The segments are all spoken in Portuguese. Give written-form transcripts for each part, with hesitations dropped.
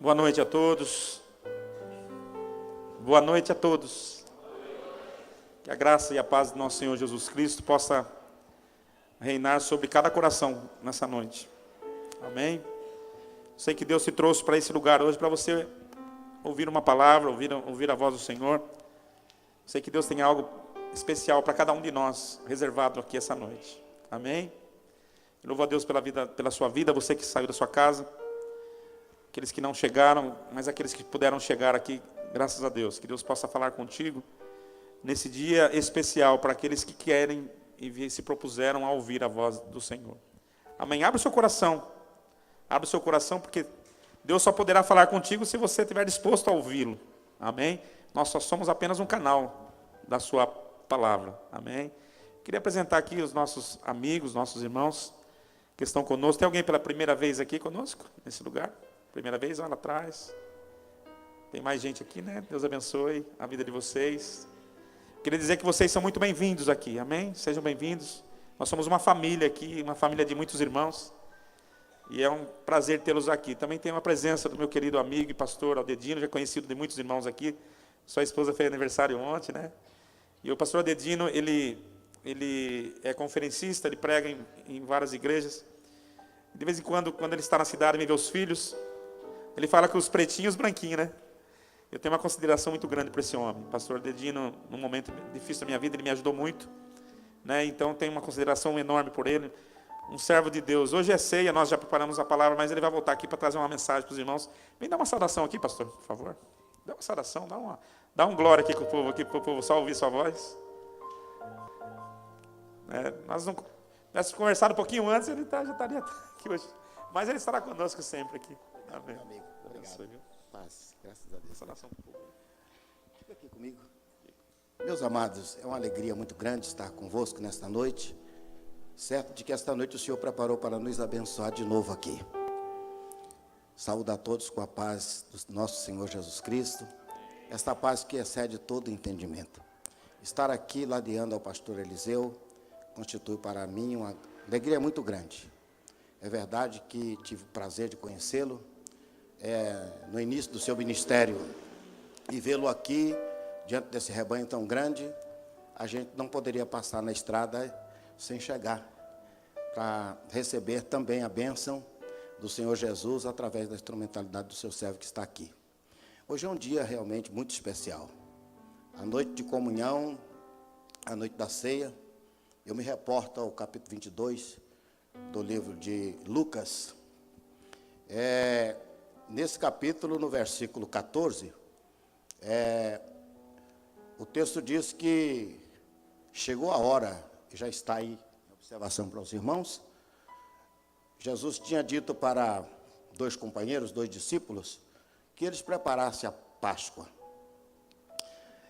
Boa noite a todos. Boa noite a todos. Que a graça e a paz do nosso Senhor Jesus Cristo possa reinar sobre cada coração nessa noite. Amém? Sei que Deus te trouxe para esse lugar hoje para você ouvir uma palavra, ouvir a voz do Senhor. Sei que Deus tem algo especial para cada um de nós, reservado aqui essa noite. Amém? Eu louvo a Deus pela sua vida, você que saiu da sua casa, aqueles que não chegaram, mas aqueles que puderam chegar aqui, graças a Deus. Que Deus possa falar contigo nesse dia especial para aqueles que querem e se propuseram a ouvir a voz do Senhor. Amém? Abre o seu coração. Abre o seu coração, porque Deus só poderá falar contigo se você estiver disposto a ouvi-lo. Amém? Nós só somos apenas um canal da sua palavra. Amém? Queria apresentar aqui os nossos amigos, nossos irmãos que estão conosco. Tem alguém pela primeira vez aqui conosco, nesse lugar? Primeira vez, olha lá atrás. Tem mais gente aqui, né? Deus abençoe a vida de vocês. Queria dizer que vocês são muito bem-vindos aqui, amém? Sejam bem-vindos. Nós somos uma família aqui, uma família de muitos irmãos. E é um prazer tê-los aqui. Também tem uma presença do meu querido amigo e pastor Aldedino, já conhecido de muitos irmãos aqui. Sua esposa fez aniversário ontem, né? E o pastor Aldedino, ele é conferencista, ele prega em várias igrejas. De vez em quando ele está na cidade, vem ver os filhos. Ele fala que os pretinhos e os branquinhos, né? Eu tenho uma consideração muito grande para esse homem. Pastor Dedino, num momento difícil da minha vida, ele me ajudou muito, né? Então, tenho uma consideração enorme por ele. Um servo de Deus. Hoje é ceia, nós já preparamos a palavra, mas ele vai voltar aqui para trazer uma mensagem para os irmãos. Vem dar uma saudação aqui, pastor, por favor. Dá uma saudação, dá um glória aqui com o povo, para o povo só ouvir sua voz. Nós não tivéssemos conversado um pouquinho antes, ele já estaria aqui hoje. Mas ele estará conosco sempre aqui. Amém. Amigo, obrigado. Paz, graças a Deus. Fica aqui comigo. Meus amados, é uma alegria muito grande estar convosco nesta noite. Certo de que esta noite o Senhor preparou para nos abençoar de novo aqui. Saúdo a todos com a paz do nosso Senhor Jesus Cristo. Esta paz que excede todo entendimento. Estar aqui ladeando ao pastor Eliseu constitui para mim uma alegria muito grande. É verdade que tive o prazer de conhecê-lo no início do seu ministério, e vê-lo aqui, diante desse rebanho tão grande, a gente não poderia passar na estrada sem chegar, para receber também a bênção do Senhor Jesus, através da instrumentalidade do seu servo que está aqui. Hoje é um dia realmente muito especial, a noite de comunhão, a noite da ceia. Eu me reporto ao capítulo 22 do livro de Lucas. Nesse capítulo, no versículo 14, o texto diz que chegou a hora, e já está aí a observação para os irmãos. Jesus tinha dito para dois companheiros, dois discípulos, que eles preparassem a Páscoa.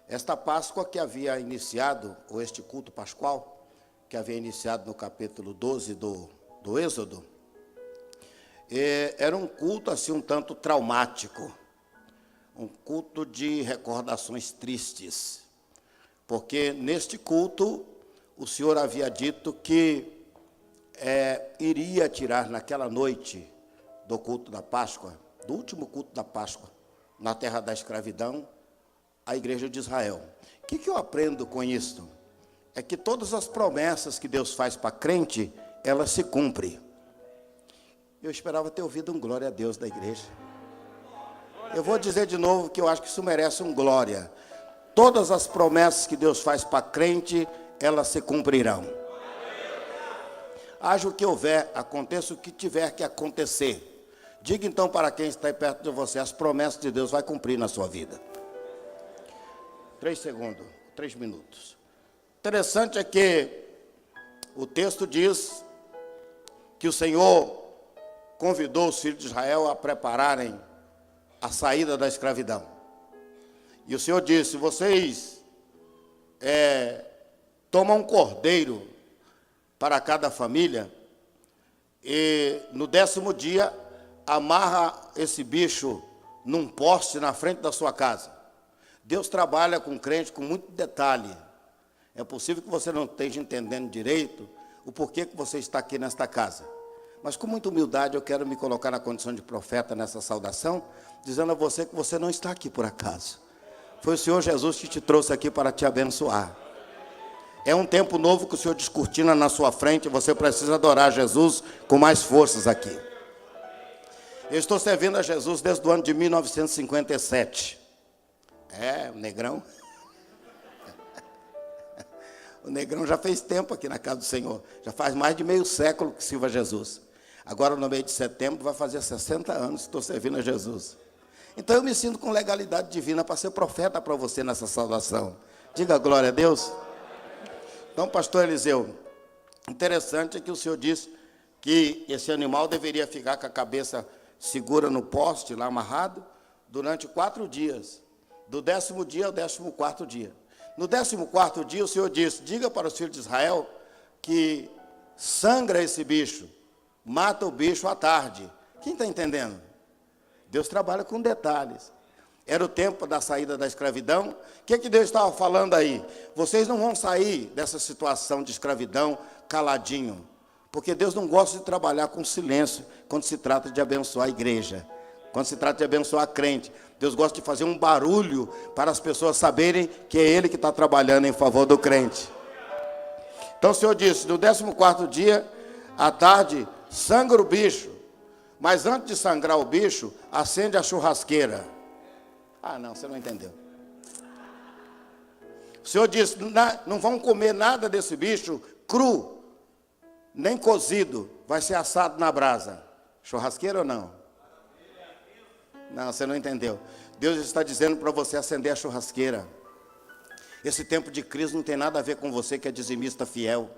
Esta Páscoa que havia iniciado, ou este culto pascual, que havia iniciado no capítulo 12 do Êxodo, era um culto assim um tanto traumático, um culto de recordações tristes, porque neste culto o Senhor havia dito que iria tirar naquela noite do culto da Páscoa, do último culto da Páscoa, na terra da escravidão, a igreja de Israel. O que eu aprendo com isso? É que todas as promessas que Deus faz para crente, elas se cumprem. Eu esperava ter ouvido um glória a Deus da igreja. Eu vou dizer de novo que eu acho que isso merece um glória. Todas as promessas que Deus faz para crente, elas se cumprirão. Haja o que houver, aconteça o que tiver que acontecer. Diga então para quem está aí perto de você, as promessas de Deus vai cumprir na sua vida. 3 minutos. Interessante é que o texto diz que o Senhor convidou os filhos de Israel a prepararem a saída da escravidão. E o Senhor disse: vocês tomam um cordeiro para cada família, e no 10º dia amarra esse bicho num poste na frente da sua casa. Deus trabalha com crente com muito detalhe. É possível que você não esteja entendendo direito o porquê que você está aqui nesta casa. Mas com muita humildade eu quero me colocar na condição de profeta nessa saudação, dizendo a você que você não está aqui por acaso. Foi o Senhor Jesus que te trouxe aqui para te abençoar. É um tempo novo que o Senhor descortina na sua frente, você precisa adorar Jesus com mais forças aqui. Eu estou servindo a Jesus desde o ano de 1957. O Negrão. O Negrão já fez tempo aqui na casa do Senhor. Já faz mais de meio século que sirva a Jesus. Agora, no mês de setembro, vai fazer 60 anos que estou servindo a Jesus. Então, eu me sinto com legalidade divina para ser profeta para você nessa saudação. Diga glória a Deus. Então, pastor Eliseu, interessante é que o senhor disse que esse animal deveria ficar com a cabeça segura no poste, lá amarrado, durante 4 dias. Do 10º dia ao 14º dia. No 14º dia, o Senhor disse, diga para os filhos de Israel que sangra esse bicho, mata o bicho à tarde. Quem está entendendo? Deus trabalha com detalhes. Era o tempo da saída da escravidão. O que Deus estava falando aí? Vocês não vão sair dessa situação de escravidão caladinho, porque Deus não gosta de trabalhar com silêncio quando se trata de abençoar a igreja, quando se trata de abençoar a crente. Deus gosta de fazer um barulho para as pessoas saberem que é Ele que está trabalhando em favor do crente. Então o Senhor disse, no 14º dia, à tarde, sangra o bicho, mas antes de sangrar o bicho, acende a churrasqueira. Ah, não, você não entendeu. O Senhor disse, não vão comer nada desse bicho cru, nem cozido, vai ser assado na brasa. Churrasqueira ou não? Não, você não entendeu. Deus está dizendo para você acender a churrasqueira. Esse tempo de crise não tem nada a ver com você que é dizimista fiel.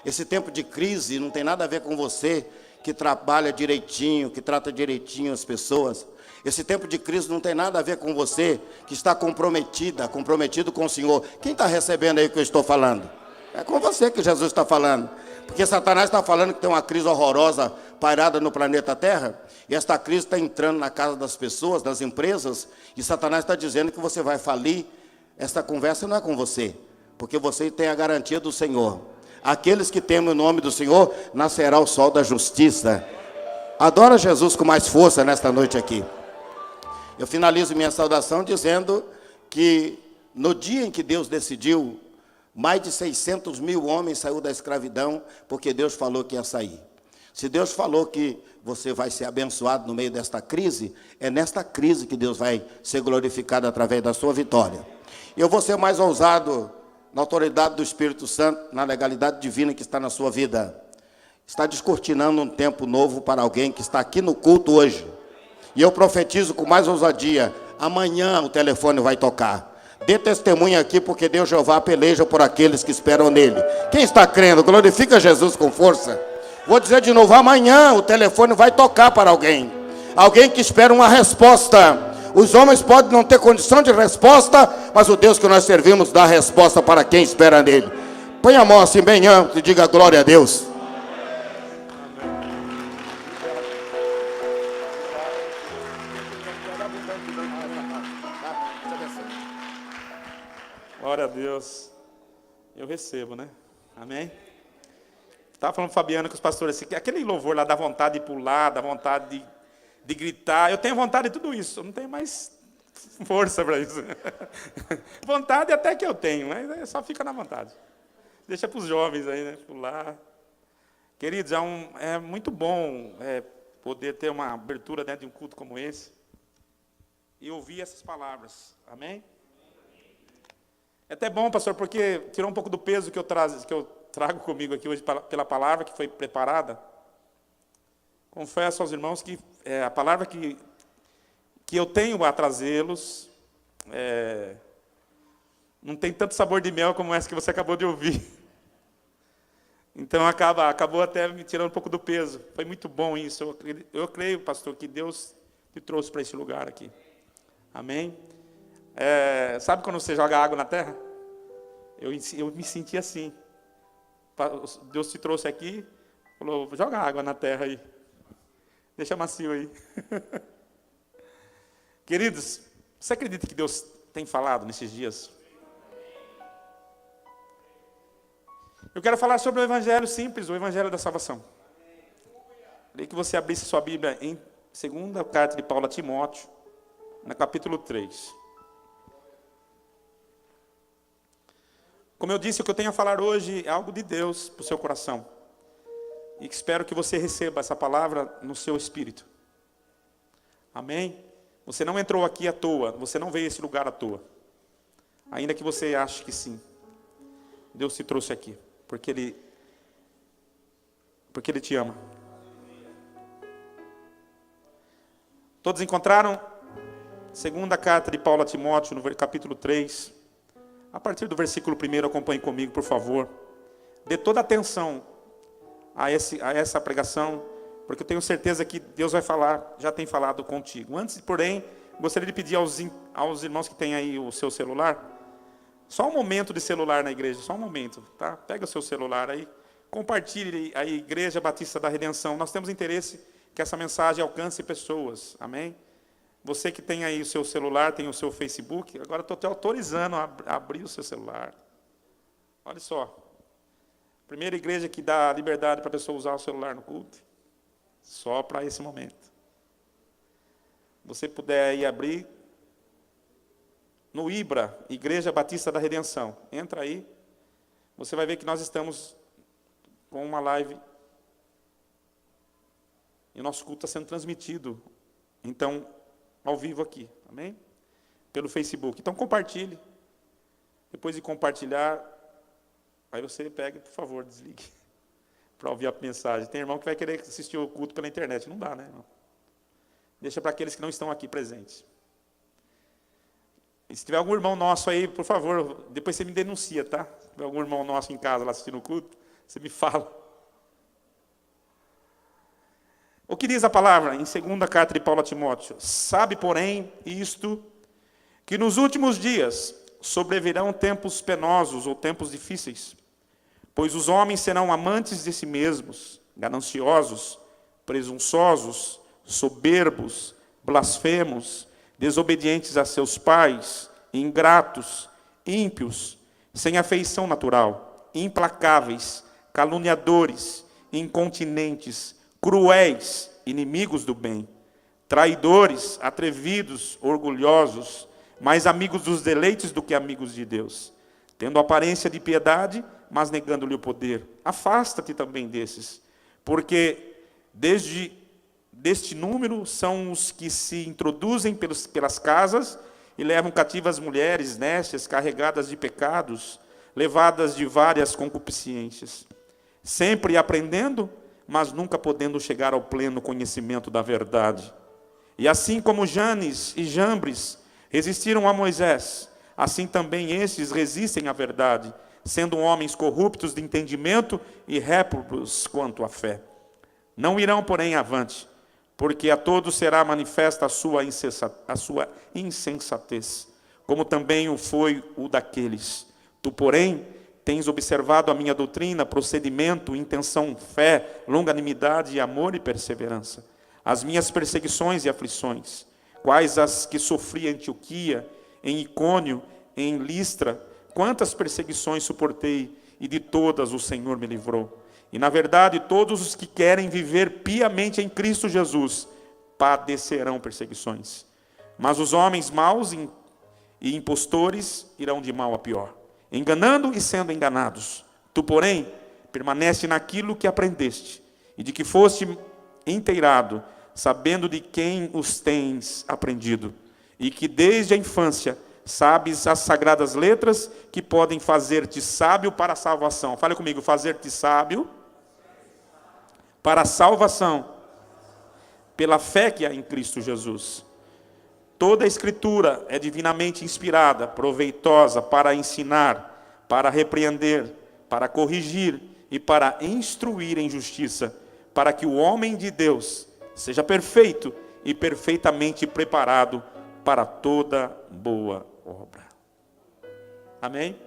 Esse tempo de crise não tem nada a ver com você que trabalha direitinho, que trata direitinho as pessoas. Esse tempo de crise não tem nada a ver com você que está comprometido com o Senhor. Quem está recebendo aí o que eu estou falando? É com você que Jesus está falando. Porque Satanás está falando que tem uma crise horrorosa pairada no planeta Terra. E esta crise está entrando na casa das pessoas, das empresas. E Satanás está dizendo que você vai falir. Esta conversa não é com você. Porque você tem a garantia do Senhor. Aqueles que temem o nome do Senhor, nascerá o sol da justiça. Adora Jesus com mais força nesta noite aqui. Eu finalizo minha saudação dizendo que no dia em que Deus decidiu, mais de 600 mil homens saíram da escravidão, porque Deus falou que ia sair. Se Deus falou que você vai ser abençoado no meio desta crise, é nesta crise que Deus vai ser glorificado através da sua vitória. Eu vou ser mais ousado na autoridade do Espírito Santo, na legalidade divina que está na sua vida. Está descortinando um tempo novo para alguém que está aqui no culto hoje. E eu profetizo com mais ousadia, amanhã o telefone vai tocar. Dê testemunha aqui, porque Deus Jeová peleja por aqueles que esperam nele. Quem está crendo, glorifica Jesus com força. Vou dizer de novo, amanhã o telefone vai tocar para alguém. Alguém que espera uma resposta. Os homens podem não ter condição de resposta, mas o Deus que nós servimos dá a resposta para quem espera nele. Põe a mão assim bem ampla e diga glória a Deus. Glória a Deus. Eu recebo, né? Amém? Estava falando com o Fabiano, com os pastores, assim, que aquele louvor lá dá vontade de pular, dá vontade de gritar. Eu tenho vontade de tudo isso, eu não tenho mais força para isso. Vontade até que eu tenho, mas só fica na vontade. Deixa para os jovens aí, né? Pular. Queridos, é muito bom poder ter uma abertura dentro de um culto como esse e ouvir essas palavras. Amém? É até bom, pastor, porque tirou um pouco do peso que eu trago comigo aqui hoje pela palavra que foi preparada. Confesso aos irmãos que a palavra que eu tenho a trazê-los não tem tanto sabor de mel como essa que você acabou de ouvir. Então acabou até me tirando um pouco do peso. Foi muito bom isso. Eu creio, pastor, que Deus te trouxe para esse lugar aqui. Amém? Sabe quando você joga água na terra? Eu me senti assim. Deus te trouxe aqui, falou, joga água na terra aí. Deixa macio aí. Queridos, você acredita que Deus tem falado nesses dias? Eu quero falar sobre o evangelho simples, o evangelho da salvação. Queria que você abrisse sua Bíblia em segunda carta de Paulo a Timóteo, no capítulo 3. Como eu disse, o que eu tenho a falar hoje é algo de Deus para o seu coração. E espero que você receba essa palavra no seu espírito. Amém? Você não entrou aqui à toa, você não veio a esse lugar à toa. Ainda que você ache que sim. Deus te trouxe aqui, porque Ele te ama. Todos encontraram? Segunda carta de Paulo a Timóteo, no capítulo 3. A partir do versículo 1, acompanhe comigo, por favor. Dê toda a atenção a essa pregação, porque eu tenho certeza que Deus vai falar, já tem falado contigo. Antes, porém, gostaria de pedir aos irmãos que têm aí o seu celular, só um momento de celular na igreja, só um momento, tá? Pega o seu celular aí, compartilhe a Igreja Batista da Redenção. Nós temos interesse que essa mensagem alcance pessoas, amém? Você que tem aí o seu celular, tem o seu Facebook, agora estou te autorizando a abrir o seu celular. Olha só, primeira igreja que dá liberdade para a pessoa usar o celular no culto, só para esse momento. Você puder aí abrir no IBRA, Igreja Batista da Redenção, entra aí, você vai ver que nós estamos com uma live e o nosso culto está sendo transmitido, então, ao vivo aqui, amém? Pelo Facebook. Então compartilhe. Depois de compartilhar, aí você pega, por favor, desligue para ouvir a mensagem. Tem irmão que vai querer assistir o culto pela internet. Não dá, né, irmão? Deixa para aqueles que não estão aqui presentes. E se tiver algum irmão nosso aí, por favor, depois você me denuncia, tá? Se tiver algum irmão nosso em casa lá assistindo o culto, você me fala. O que diz a palavra em segunda carta de Paulo a Timóteo? Sabe, porém, isto, que nos últimos dias sobrevirão tempos penosos ou tempos difíceis, pois os homens serão amantes de si mesmos, gananciosos, presunçosos, soberbos, blasfemos, desobedientes a seus pais, ingratos, ímpios, sem afeição natural, implacáveis, caluniadores, incontinentes, cruéis, inimigos do bem, traidores, atrevidos, orgulhosos, mais amigos dos deleites do que amigos de Deus, tendo aparência de piedade, mas negando-lhe o poder. Afasta-te também desses, porque deste número são os que se introduzem pelas casas e levam cativas mulheres nécias, carregadas de pecados, levadas de várias concupiscências, sempre aprendendo, mas nunca podendo chegar ao pleno conhecimento da verdade. E assim como Janes e Jambres resistiram a Moisés, assim também estes resistem à verdade, sendo homens corruptos de entendimento e réprobos quanto à fé. Não irão, porém, avante, porque a todos será manifesta a sua insensatez, como também o foi o daqueles. Tu, porém, tens observado a minha doutrina, procedimento, intenção, fé, longanimidade, amor e perseverança. As minhas perseguições e aflições, quais as que sofri em Antioquia, em Icônio, em Listra, quantas perseguições suportei, e de todas o Senhor me livrou. E, na verdade, todos os que querem viver piamente em Cristo Jesus, padecerão perseguições. Mas os homens maus e impostores irão de mal a pior, enganando e sendo enganados. Tu, porém, permanece naquilo que aprendeste, e de que foste inteirado, sabendo de quem os tens aprendido, e que desde a infância sabes as sagradas letras que podem fazer-te sábio para a salvação. Fale comigo, fazer-te sábio para a salvação, pela fé que há em Cristo Jesus. Toda a Escritura é divinamente inspirada, proveitosa para ensinar, para repreender, para corrigir e para instruir em justiça, para que o homem de Deus seja perfeito e perfeitamente preparado para toda boa obra. Amém?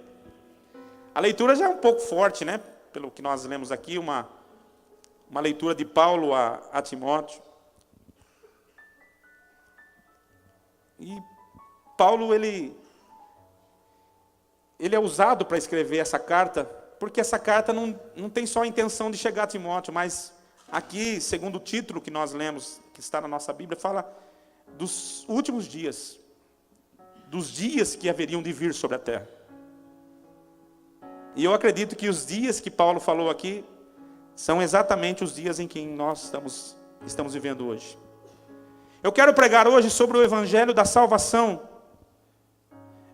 A leitura já é um pouco forte, né? Pelo que nós lemos aqui, uma leitura de Paulo a Timóteo. E Paulo, ele é usado para escrever essa carta, porque essa carta não tem só a intenção de chegar a Timóteo, mas Aqui, segundo o título que nós lemos, que está na nossa Bíblia, fala dos últimos dias, dos dias que haveriam de vir sobre a terra. E eu acredito que os dias que Paulo falou aqui são exatamente os dias em que nós estamos vivendo hoje. Eu quero pregar hoje sobre o evangelho da salvação,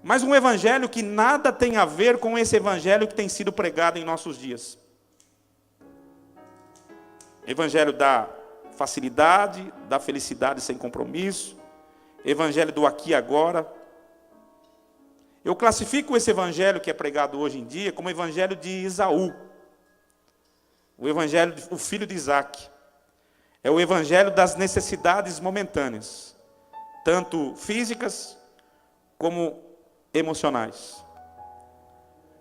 mas um evangelho que nada tem a ver com esse evangelho que tem sido pregado em nossos dias. Evangelho da facilidade, da felicidade sem compromisso, evangelho do aqui e agora. Eu classifico esse evangelho que é pregado hoje em dia como o evangelho de Esaú, o filho de Isaac. É o evangelho das necessidades momentâneas, tanto físicas como emocionais.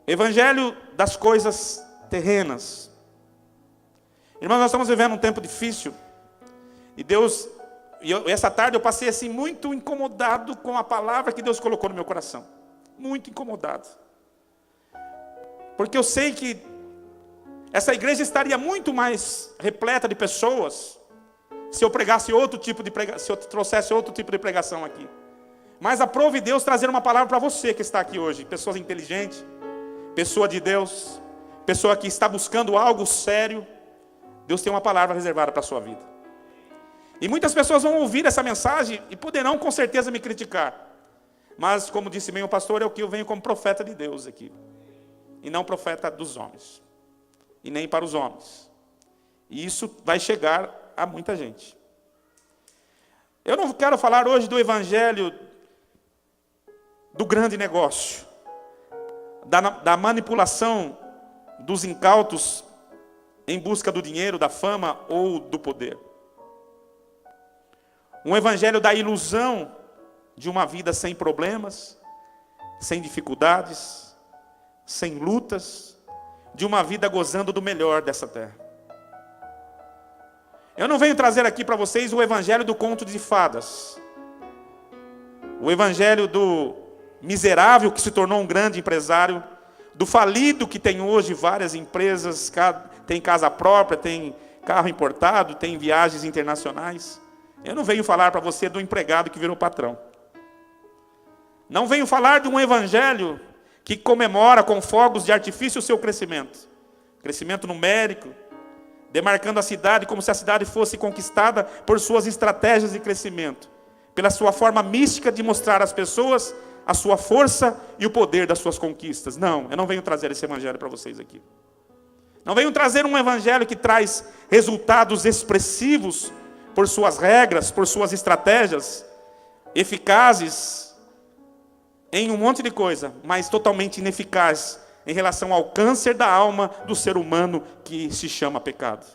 Evangelho das coisas terrenas. Irmãos, nós estamos vivendo um tempo difícil. E essa tarde eu passei assim muito incomodado com a palavra que Deus colocou no meu coração. Muito incomodado. Porque eu sei que essa igreja estaria muito mais repleta de pessoas se eu pregasse outro tipo de pregação, se eu trouxesse outro tipo de pregação aqui. Mas aprove Deus trazer uma palavra para você que está aqui hoje. Pessoa inteligente, pessoa de Deus, pessoa que está buscando algo sério. Deus tem uma palavra reservada para a sua vida. E muitas pessoas vão ouvir essa mensagem e poderão com certeza me criticar. Mas, como disse bem o pastor, é o que eu venho como profeta de Deus aqui. E não profeta dos homens. E nem para os homens. E isso vai chegar a muita gente. Eu não quero falar hoje do evangelho do grande negócio. Da manipulação dos incautos em busca do dinheiro, da fama ou do poder. Um evangelho da ilusão de uma vida sem problemas, sem dificuldades, sem lutas, de uma vida gozando do melhor dessa terra. Eu não venho trazer aqui para vocês o evangelho do conto de fadas, o evangelho do miserável que se tornou um grande empresário, do falido que tem hoje várias empresas, tem casa própria, tem carro importado, tem viagens internacionais. Eu não venho falar para você do empregado que virou patrão. Não venho falar de um evangelho que comemora com fogos de artifício o seu crescimento. Crescimento numérico, demarcando a cidade como se a cidade fosse conquistada por suas estratégias de crescimento, pela sua forma mística de mostrar às pessoas a sua força e o poder das suas conquistas. Não, eu não venho trazer esse evangelho para vocês aqui. Não venho trazer um evangelho que traz resultados expressivos por suas regras, por suas estratégias, eficazes em um monte de coisa, mas totalmente ineficaz em relação ao câncer da alma do ser humano que se chama pecado.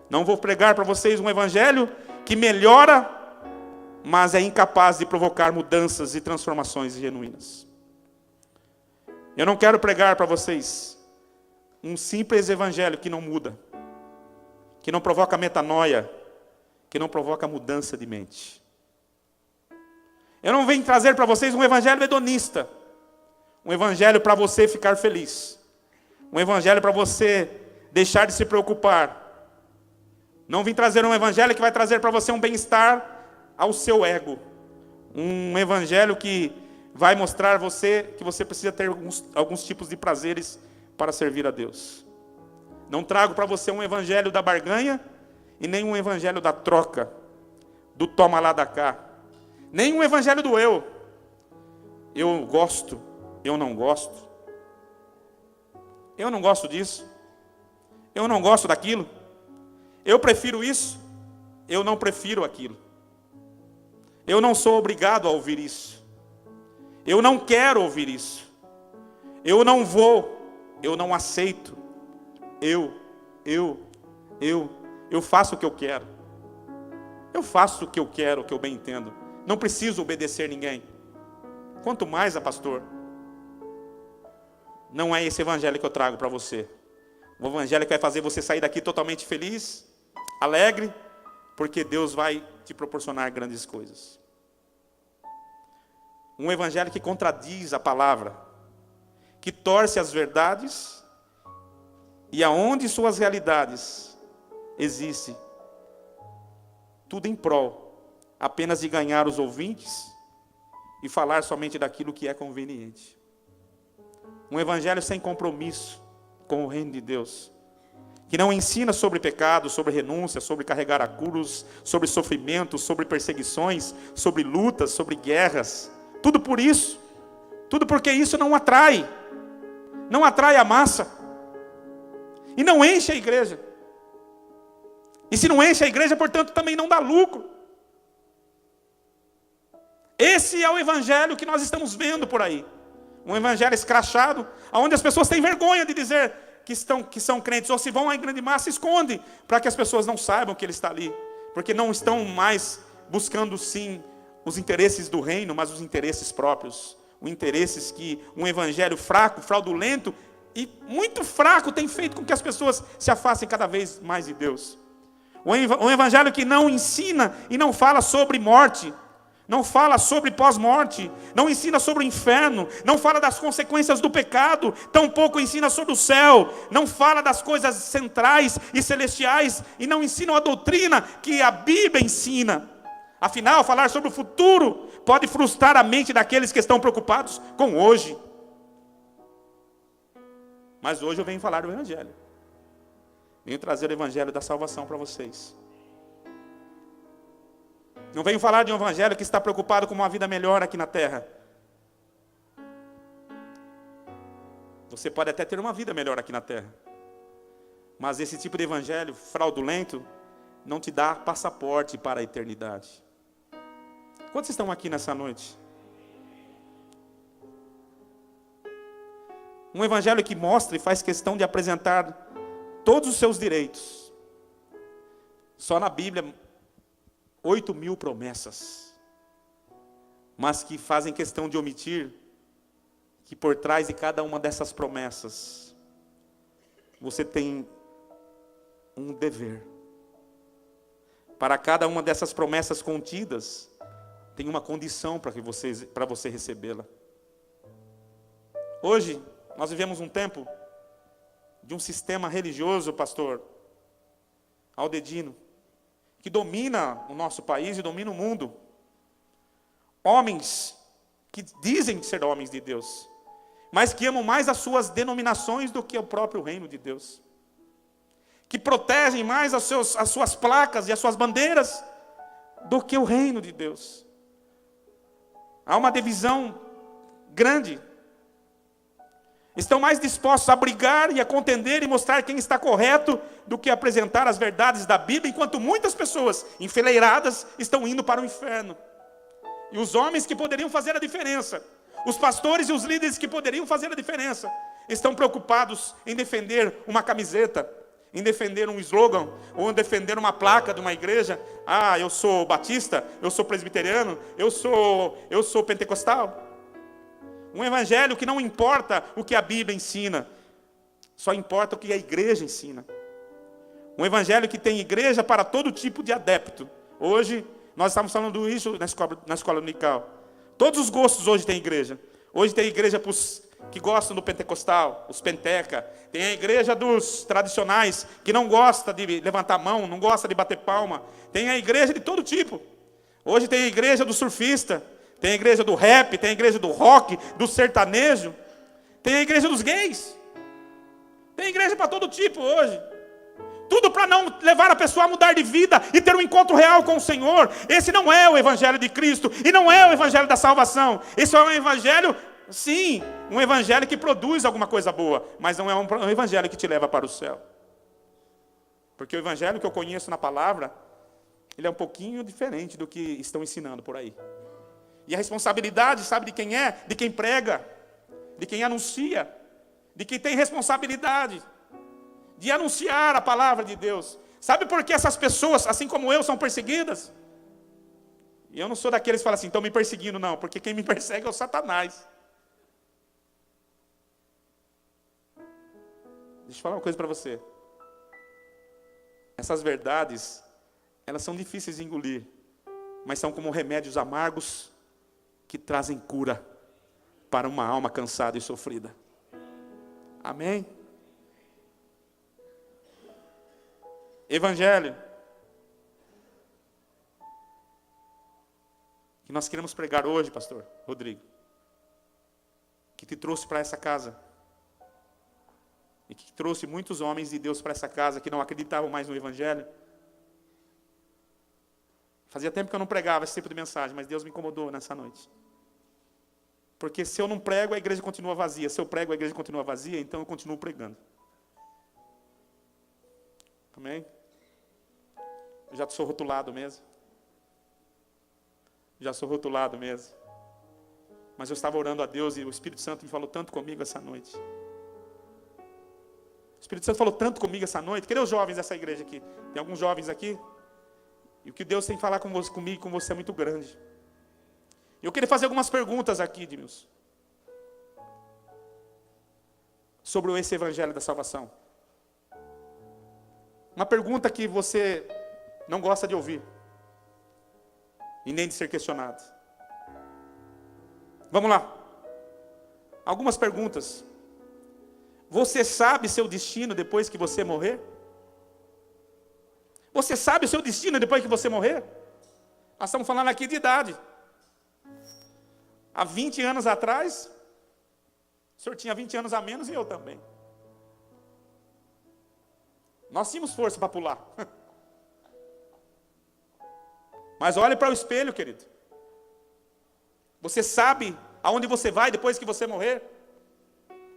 Não vou pregar para vocês um evangelho que melhora, mas é incapaz de provocar mudanças e transformações genuínas. Eu não quero pregar para vocês um simples evangelho que não muda, que não provoca metanoia, que não provoca mudança de mente. Eu não venho trazer para vocês um evangelho hedonista, um evangelho para você ficar feliz, um evangelho para você deixar de se preocupar. Não vim trazer um evangelho que vai trazer para você um bem-estar ao seu ego, um evangelho que vai mostrar a você que você precisa ter alguns tipos de prazeres para servir a Deus. Não trago para você um evangelho da barganha e nem um evangelho da troca, do toma lá da cá, nem um evangelho do eu. Eu gosto, eu não gosto. Eu não gosto disso. Eu não gosto daquilo. Eu prefiro isso, eu não prefiro aquilo. Eu não sou obrigado a ouvir isso. Eu não quero ouvir isso. Eu não vou, eu não aceito. Eu faço o que eu quero. Eu faço o que eu quero, o que eu bem entendo. Não preciso obedecer ninguém. Quanto mais a pastor. Não é esse evangelho que eu trago para você. O evangelho que vai fazer você sair daqui totalmente feliz, alegre, porque Deus vai te proporcionar grandes coisas. Um evangelho que contradiz a palavra, que torce as verdades, e aonde suas realidades existe. Tudo em prol apenas de ganhar os ouvintes e falar somente daquilo que é conveniente. Um evangelho sem compromisso com o reino de Deus, que não ensina sobre pecado, sobre renúncia, sobre carregar a cruz, sobre sofrimento, sobre perseguições, sobre lutas, sobre guerras. Tudo por isso. Tudo porque isso não atrai a massa. E não enche a igreja. E se não enche a igreja, portanto, também não dá lucro. Esse é o evangelho que nós estamos vendo por aí. Um evangelho escrachado, onde as pessoas têm vergonha de dizer que são crentes, ou se vão à grande massa, escondem, para que as pessoas não saibam que ele está ali. Porque não estão mais buscando, sim, os interesses do reino, mas os interesses próprios. Os interesses que um evangelho fraco, fraudulento e muito fraco tem feito com que as pessoas se afastem cada vez mais de Deus. Um evangelho que não ensina e não fala sobre morte, não fala sobre pós-morte, não ensina sobre o inferno, não fala das consequências do pecado, tampouco ensina sobre o céu, não fala das coisas centrais e celestiais, e não ensina a doutrina que a Bíblia ensina. Afinal, falar sobre o futuro pode frustrar a mente daqueles que estão preocupados com hoje. Mas hoje eu venho falar do evangelho. Venho trazer o evangelho da salvação para vocês. Não venho falar de um evangelho que está preocupado com uma vida melhor aqui na terra. Você pode até ter uma vida melhor aqui na terra, mas esse tipo de evangelho fraudulento não te dá passaporte para a eternidade. Quantos estão aqui nessa noite? Um evangelho que mostra e faz questão de apresentar todos os seus direitos. Só na Bíblia 8.000 promessas, mas que fazem questão de omitir que por trás de cada uma dessas promessas você tem um dever. Para cada uma dessas promessas contidas tem uma condição para você recebê-la. Hoje nós vivemos um tempo de um sistema religioso, pastor Aldedino, que domina o nosso país e domina o mundo. Homens que dizem ser homens de Deus, mas que amam mais as suas denominações do que o próprio reino de Deus. Que protegem mais as suas placas e as suas bandeiras do que o reino de Deus. Há uma divisão grande. Estão mais dispostos a brigar e a contender e mostrar quem está correto do que apresentar as verdades da Bíblia, enquanto muitas pessoas enfileiradas estão indo para o inferno. E os homens que poderiam fazer a diferença, os pastores e os líderes que poderiam fazer a diferença, estão preocupados em defender uma camiseta, em defender um slogan, ou em defender uma placa de uma igreja. Ah, eu sou batista, eu sou presbiteriano, eu sou pentecostal. Um evangelho que não importa o que a Bíblia ensina, só importa o que a igreja ensina. Um evangelho que tem igreja para todo tipo de adepto. Hoje, nós estamos falando isso na escola dominical. Todos os gostos hoje tem igreja. Hoje tem igreja para os que gostam do pentecostal, os penteca. Tem a igreja dos tradicionais, que não gosta de levantar a mão, não gosta de bater palma. Tem a igreja de todo tipo. Hoje tem a igreja do surfista. Tem a igreja do rap, tem a igreja do rock, do sertanejo. Tem a igreja dos gays. Tem igreja para todo tipo hoje. Tudo para não levar a pessoa a mudar de vida e ter um encontro real com o Senhor. Esse não é o evangelho de Cristo e não é o evangelho da salvação. Esse é um evangelho, sim, um evangelho que produz alguma coisa boa, mas não é um evangelho que te leva para o céu. Porque o evangelho que eu conheço na palavra, ele é um pouquinho diferente do que estão ensinando por aí. E a responsabilidade, sabe de quem é? De quem prega, de quem anuncia, de quem tem responsabilidade de anunciar a palavra de Deus. Sabe por que essas pessoas, assim como eu, são perseguidas? E eu não sou daqueles que falam assim, estão me perseguindo, não, porque quem me persegue é o Satanás. Deixa eu falar uma coisa para você. Essas verdades, elas são difíceis de engolir, mas são como remédios amargos que trazem cura para uma alma cansada e sofrida. Amém? evangelho que nós queremos pregar hoje, pastor Rodrigo, que te trouxe para essa casa, e que trouxe muitos homens de Deus para essa casa que não acreditavam mais no evangelho. Fazia tempo que eu não pregava esse tipo de mensagem, mas Deus me incomodou nessa noite. Porque se eu não prego, a igreja continua vazia. Se eu prego, a igreja continua vazia, então eu continuo pregando. Amém? Eu já sou rotulado mesmo. Já sou rotulado mesmo. Mas eu estava orando a Deus e o Espírito Santo me falou tanto comigo essa noite. O Espírito Santo falou tanto comigo essa noite. Cadê os jovens dessa igreja aqui? Tem alguns jovens aqui? E o que Deus tem que falar comigo e com você é muito grande. Eu queria fazer algumas perguntas aqui, Edmilson, sobre esse evangelho da salvação. Uma pergunta que você não gosta de ouvir e nem de ser questionado. Vamos lá. Algumas perguntas. Você sabe seu destino depois que você morrer? Você sabe o seu destino depois que você morrer? Nós estamos falando aqui de idade. Há 20 anos atrás, o senhor tinha 20 anos a menos e eu também. Nós tínhamos força para pular. Mas olhe para o espelho, querido. Você sabe aonde você vai depois que você morrer?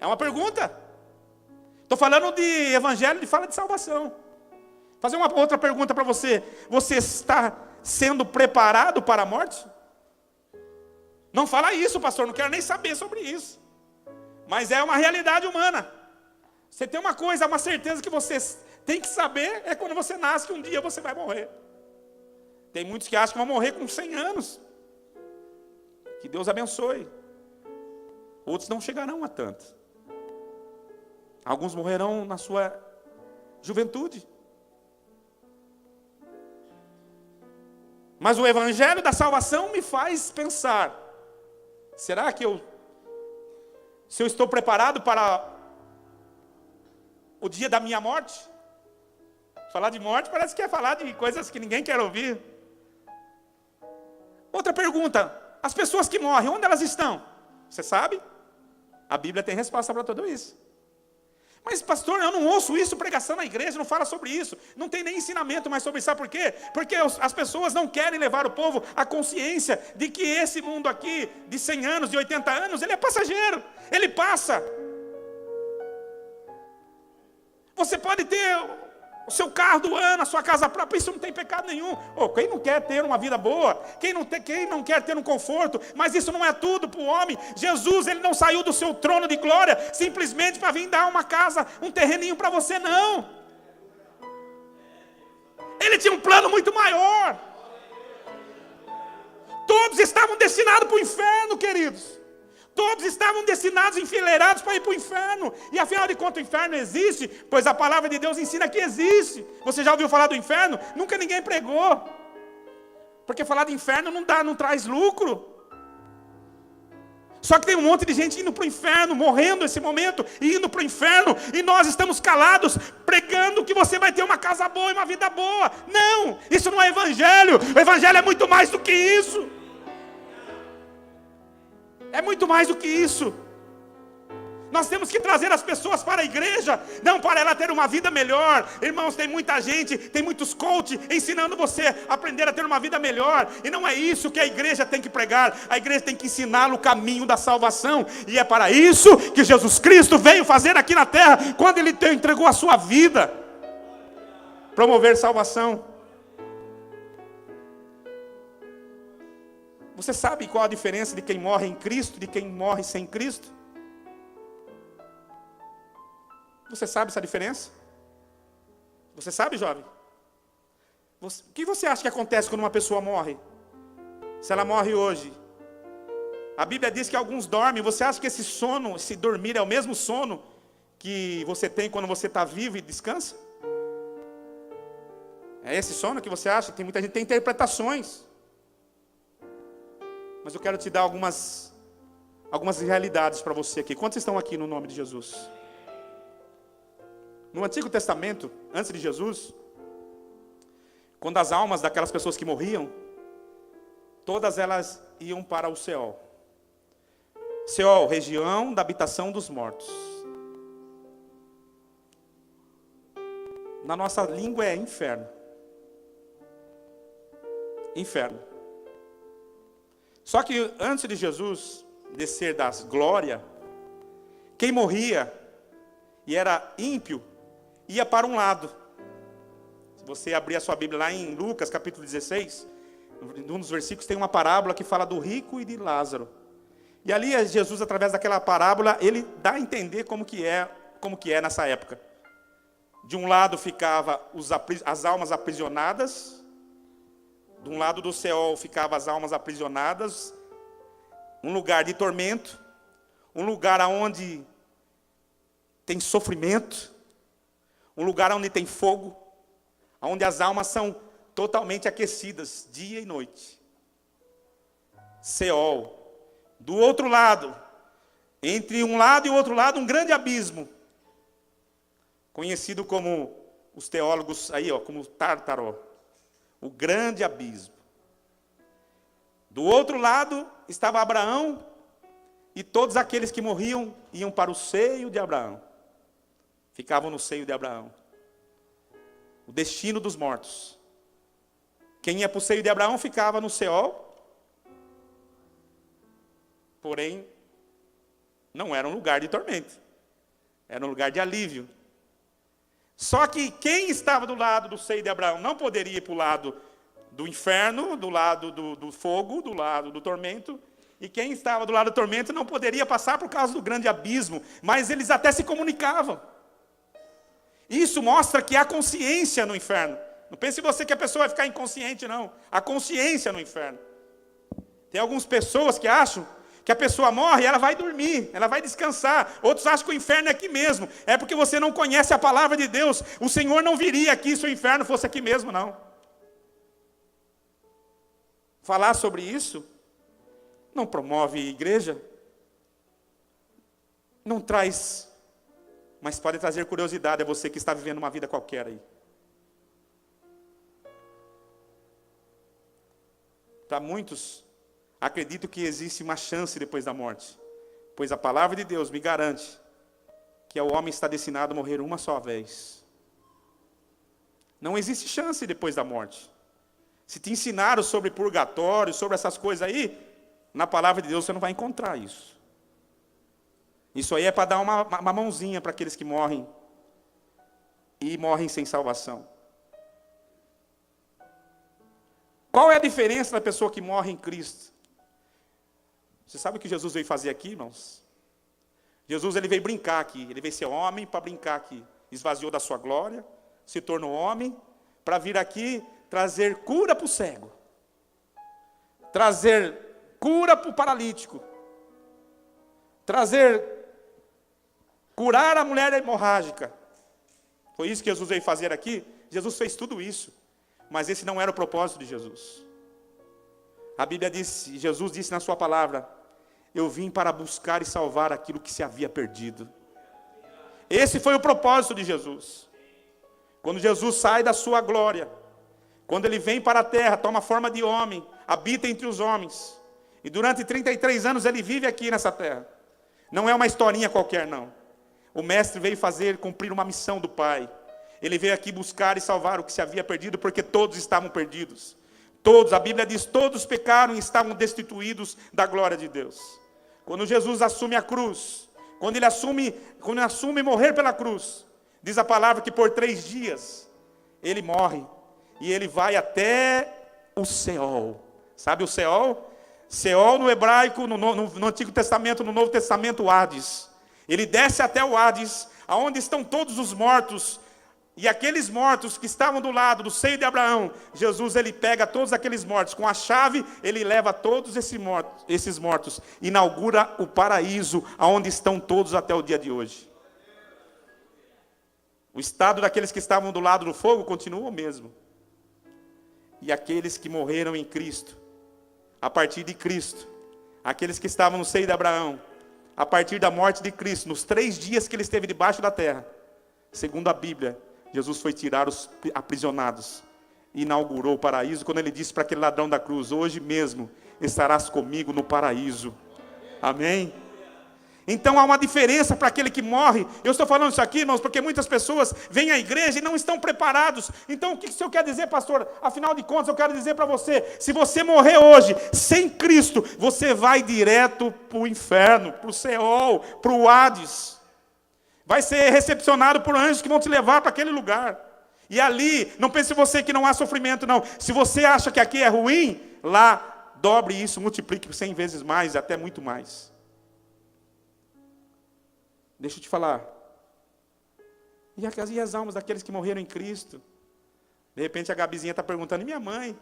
É uma pergunta. Estou falando de evangelho, de fala de salvação. Fazer uma outra pergunta para você. Você está sendo preparado para a morte? Não fala isso, pastor, não quero nem saber sobre isso. Mas é uma realidade humana. Você tem uma coisa, uma certeza que você tem que saber, é quando você nasce, que um dia você vai morrer. Tem muitos que acham que vão morrer com 100 anos. Que Deus abençoe. Outros não chegarão a tanto. Alguns morrerão na sua juventude. Mas o evangelho da salvação me faz pensar. Será que se eu estou preparado para o dia da minha morte? Falar de morte parece que é falar de coisas que ninguém quer ouvir. Outra pergunta. As pessoas que morrem, onde elas estão? Você sabe? A Bíblia tem resposta para tudo isso. Mas pastor, eu não ouço isso, pregação na igreja, não fala sobre isso. Não tem nem ensinamento mais sobre isso. Sabe por quê? Porque as pessoas não querem levar o povo à consciência de que esse mundo aqui, de 100 anos, de 80 anos, ele é passageiro. Ele passa. Você pode ter o seu carro do ano, a sua casa própria, isso não tem pecado nenhum. Quem não quer ter uma vida boa? Quem não quer ter um conforto? Mas isso não é tudo para o homem. Jesus, ele não saiu do seu trono de glória simplesmente para vir dar uma casa, um terreninho para você, não. Ele tinha um plano muito maior. Todos estavam destinados para o inferno, queridos. Todos estavam destinados, enfileirados para ir para o inferno. E afinal de contas o inferno existe, pois a palavra de Deus ensina que existe. Você já ouviu falar do inferno? Nunca ninguém pregou. Porque falar de inferno não traz lucro. Só que tem um monte de gente indo para o inferno, morrendo nesse momento, e indo para o inferno, e nós estamos calados, pregando que você vai ter uma casa boa e uma vida boa. Não, isso não é evangelho. O evangelho é muito mais do que isso. É muito mais do que isso. Nós temos que trazer as pessoas para a igreja, não para ela ter uma vida melhor. Irmãos, tem muita gente, tem muitos coaches ensinando você a aprender a ter uma vida melhor. E não é isso que a igreja tem que pregar. A igreja tem que ensiná-lo o caminho da salvação. E é para isso que Jesus Cristo veio fazer aqui na terra, quando Ele entregou a sua vida. Promover salvação. Você sabe qual a diferença de quem morre em Cristo, de quem morre sem Cristo? Você sabe essa diferença? Você sabe, jovem? O que você acha que acontece quando uma pessoa morre? Se ela morre hoje. A Bíblia diz que alguns dormem. Você acha que esse sono, esse dormir, é o mesmo sono que você tem quando você está vivo e descansa? É esse sono que você acha? Tem muita gente que tem interpretações. Mas eu quero te dar algumas realidades para você aqui. Quantos estão aqui no nome de Jesus? No Antigo Testamento, antes de Jesus, quando as almas daquelas pessoas que morriam, todas elas iam para o Seol. Seol, região da habitação dos mortos. Na nossa língua é inferno. Inferno. Só que antes de Jesus descer das glórias, quem morria e era ímpio, ia para um lado. Se você abrir a sua Bíblia lá em Lucas, capítulo 16, num dos versículos tem uma parábola que fala do rico e de Lázaro. E ali Jesus, através daquela parábola, ele dá a entender como que é nessa época. De um lado ficava as almas aprisionadas, de um lado do Seol ficavam as almas aprisionadas, um lugar de tormento, um lugar onde tem sofrimento, um lugar onde tem fogo, onde as almas são totalmente aquecidas, dia e noite. Seol. Do outro lado, entre um lado e o outro lado, um grande abismo, conhecido como os teólogos aí, como Tártaro, o grande abismo. Do outro lado estava Abraão, e todos aqueles que morriam iam para o seio de Abraão. Ficavam no seio de Abraão. O destino dos mortos. Quem ia para o seio de Abraão ficava no Seol. Porém, não era um lugar de tormento. Era um lugar de alívio. Só que quem estava do lado do seio de Abraão não poderia ir para o lado do inferno, do lado do fogo, do lado do tormento. E quem estava do lado do tormento não poderia passar por causa do grande abismo. Mas eles até se comunicavam. Isso mostra que há consciência no inferno. Não pense você que a pessoa vai ficar inconsciente, não. Há consciência no inferno. Tem algumas pessoas que acham que a pessoa morre e ela vai dormir, ela vai descansar. Outros acham que o inferno é aqui mesmo. É porque você não conhece a palavra de Deus. O Senhor não viria aqui se o inferno fosse aqui mesmo, não. Falar sobre isso não promove igreja, não traz, mas pode trazer curiosidade a você que está vivendo uma vida qualquer aí. Para muitos, acredito que existe uma chance depois da morte, pois a palavra de Deus me garante que o homem está destinado a morrer uma só vez. Não existe chance depois da morte. Se te ensinaram sobre purgatório, sobre essas coisas aí, na palavra de Deus você não vai encontrar isso. Isso aí é para dar uma mãozinha para aqueles que morrem e morrem sem salvação. Qual é a diferença da pessoa que morre em Cristo? Você sabe o que Jesus veio fazer aqui, irmãos? Jesus ele veio brincar aqui, ele veio ser homem para brincar aqui. Esvaziou da sua glória, se tornou homem, para vir aqui trazer cura para o cego, trazer cura para o paralítico, curar a mulher hemorrágica. Foi isso que Jesus veio fazer aqui. Jesus fez tudo isso, mas esse não era o propósito de Jesus. A Bíblia diz, Jesus disse na sua palavra: eu vim para buscar e salvar aquilo que se havia perdido. Esse foi o propósito de Jesus. Quando Jesus sai da sua glória, quando ele vem para a terra, toma forma de homem, habita entre os homens, e durante 33 anos ele vive aqui nessa terra. Não é uma historinha qualquer, não. O mestre veio cumprir uma missão do Pai. Ele veio aqui buscar e salvar o que se havia perdido, porque todos estavam perdidos. Todos, a Bíblia diz, todos pecaram e estavam destituídos da glória de Deus. Quando Jesus assume a cruz, quando ele assume morrer pela cruz, diz a palavra que por 3 dias ele morre e ele vai até o Seol. Sabe o Seol? Seol no hebraico, no Antigo Testamento, no Novo Testamento, o Hades. Ele desce até o Hades, aonde estão todos os mortos. E aqueles mortos que estavam do lado do seio de Abraão, Jesus ele pega todos aqueles mortos, com a chave ele leva todos esses mortos, inaugura o paraíso, aonde estão todos até o dia de hoje. O estado daqueles que estavam do lado do fogo continua o mesmo. E aqueles que morreram em Cristo, a partir de Cristo, aqueles que estavam no seio de Abraão, a partir da morte de Cristo, nos 3 dias que ele esteve debaixo da terra, segundo a Bíblia, Jesus foi tirar os aprisionados inaugurou o paraíso, quando ele disse para aquele ladrão da cruz: hoje mesmo estarás comigo no paraíso. Amém? Então há uma diferença para aquele que morre. Eu estou falando isso aqui, irmãos, porque muitas pessoas vêm à igreja e não estão preparados. Então o que o senhor quer dizer, pastor? Afinal de contas, eu quero dizer para você: se você morrer hoje sem Cristo, você vai direto para o inferno, para o Seol, para o Hades. Vai ser recepcionado por anjos que vão te levar para aquele lugar. E ali, não pense você que não há sofrimento, não. Se você acha que aqui é ruim, lá, dobre isso, multiplique 100 vezes mais, até muito mais. Deixa eu te falar. E as almas daqueles que morreram em Cristo? De repente a Gabizinha está perguntando: e minha mãe?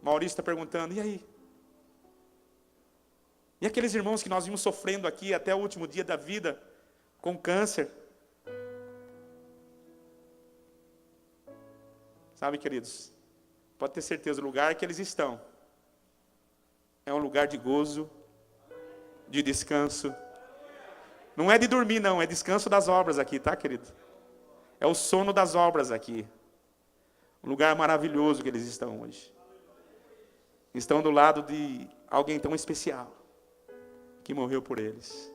Maurício está perguntando: e aí? E aqueles irmãos que nós vimos sofrendo aqui até o último dia da vida, com câncer? Sabe, queridos, pode ter certeza, o lugar que eles estão é um lugar de gozo, de descanso. Não é de dormir, não, é descanso das obras aqui, tá, querido? É o sono das obras aqui. Um lugar maravilhoso que eles estão hoje. Estão do lado de alguém tão especial, que morreu por eles.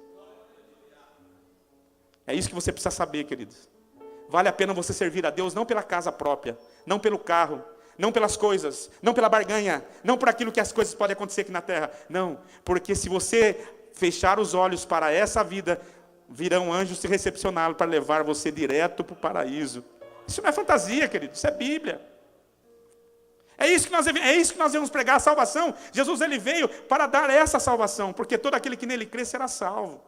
É isso que você precisa saber, querido. Vale a pena você servir a Deus, não pela casa própria, não pelo carro, não pelas coisas, não pela barganha, não por aquilo que as coisas podem acontecer aqui na terra. Não, porque se você fechar os olhos para essa vida, virão anjos se recepcioná-lo para levar você direto para o paraíso. Isso não é fantasia, querido, isso é Bíblia. É isso que nós devemos pregar, a salvação. Jesus, ele veio para dar essa salvação, porque todo aquele que nele crê será salvo.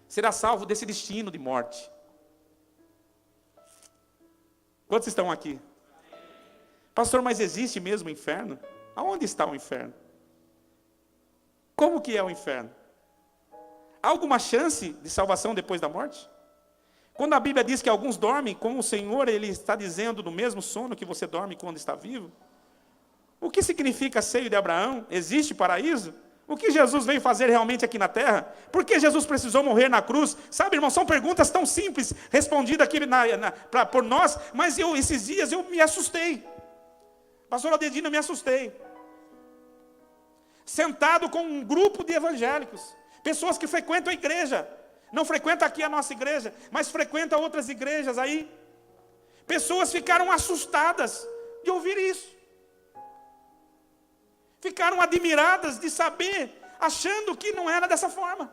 Será salvo desse destino de morte. Quantos estão aqui? Pastor, mas existe mesmo o inferno? Aonde está o inferno? Como que é o inferno? Há alguma chance de salvação depois da morte? Quando a Bíblia diz que alguns dormem com o Senhor, Ele está dizendo no mesmo sono que você dorme quando está vivo? O que significa seio de Abraão? Existe paraíso? O que Jesus veio fazer realmente aqui na terra? Por que Jesus precisou morrer na cruz? Sabe, irmão, são perguntas tão simples, respondidas aqui por nós, mas esses dias eu me assustei. Pastor Aldedino, eu me assustei. Sentado com um grupo de evangélicos, pessoas que frequentam a igreja, não frequentam aqui a nossa igreja, mas frequentam outras igrejas aí. Pessoas ficaram assustadas de ouvir isso. Ficaram admiradas de saber, achando que não era dessa forma.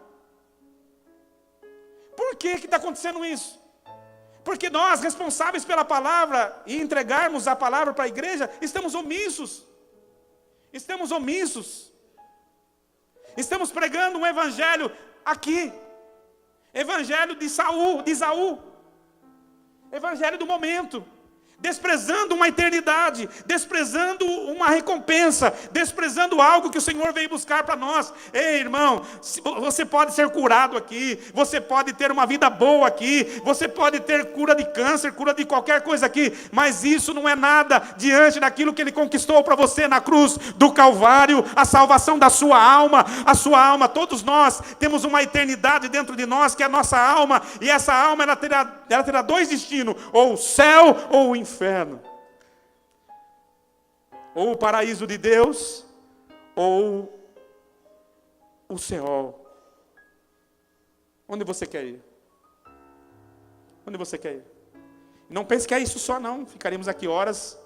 Por que está acontecendo isso? Porque nós, responsáveis pela palavra, e entregarmos a palavra para a igreja, estamos omissos. Estamos omissos. Estamos pregando um evangelho aqui. Evangelho de Isaú. Evangelho do momento. Desprezando uma eternidade, desprezando uma recompensa, desprezando algo que o Senhor veio buscar para nós. Ei, irmão, você pode ser curado aqui, você pode ter uma vida boa aqui, você pode ter cura de câncer, cura de qualquer coisa aqui, mas isso não é nada diante daquilo que Ele conquistou para você na cruz do Calvário, a salvação da sua alma. A sua alma, todos nós temos uma eternidade dentro de nós, que é a nossa alma, e essa alma ela terá dois destinos, ou o céu ou o inferno. Ou o paraíso de Deus, ou o Seol. Onde você quer ir? Onde você quer ir? Não pense que é isso só, não. Ficaremos aqui horas.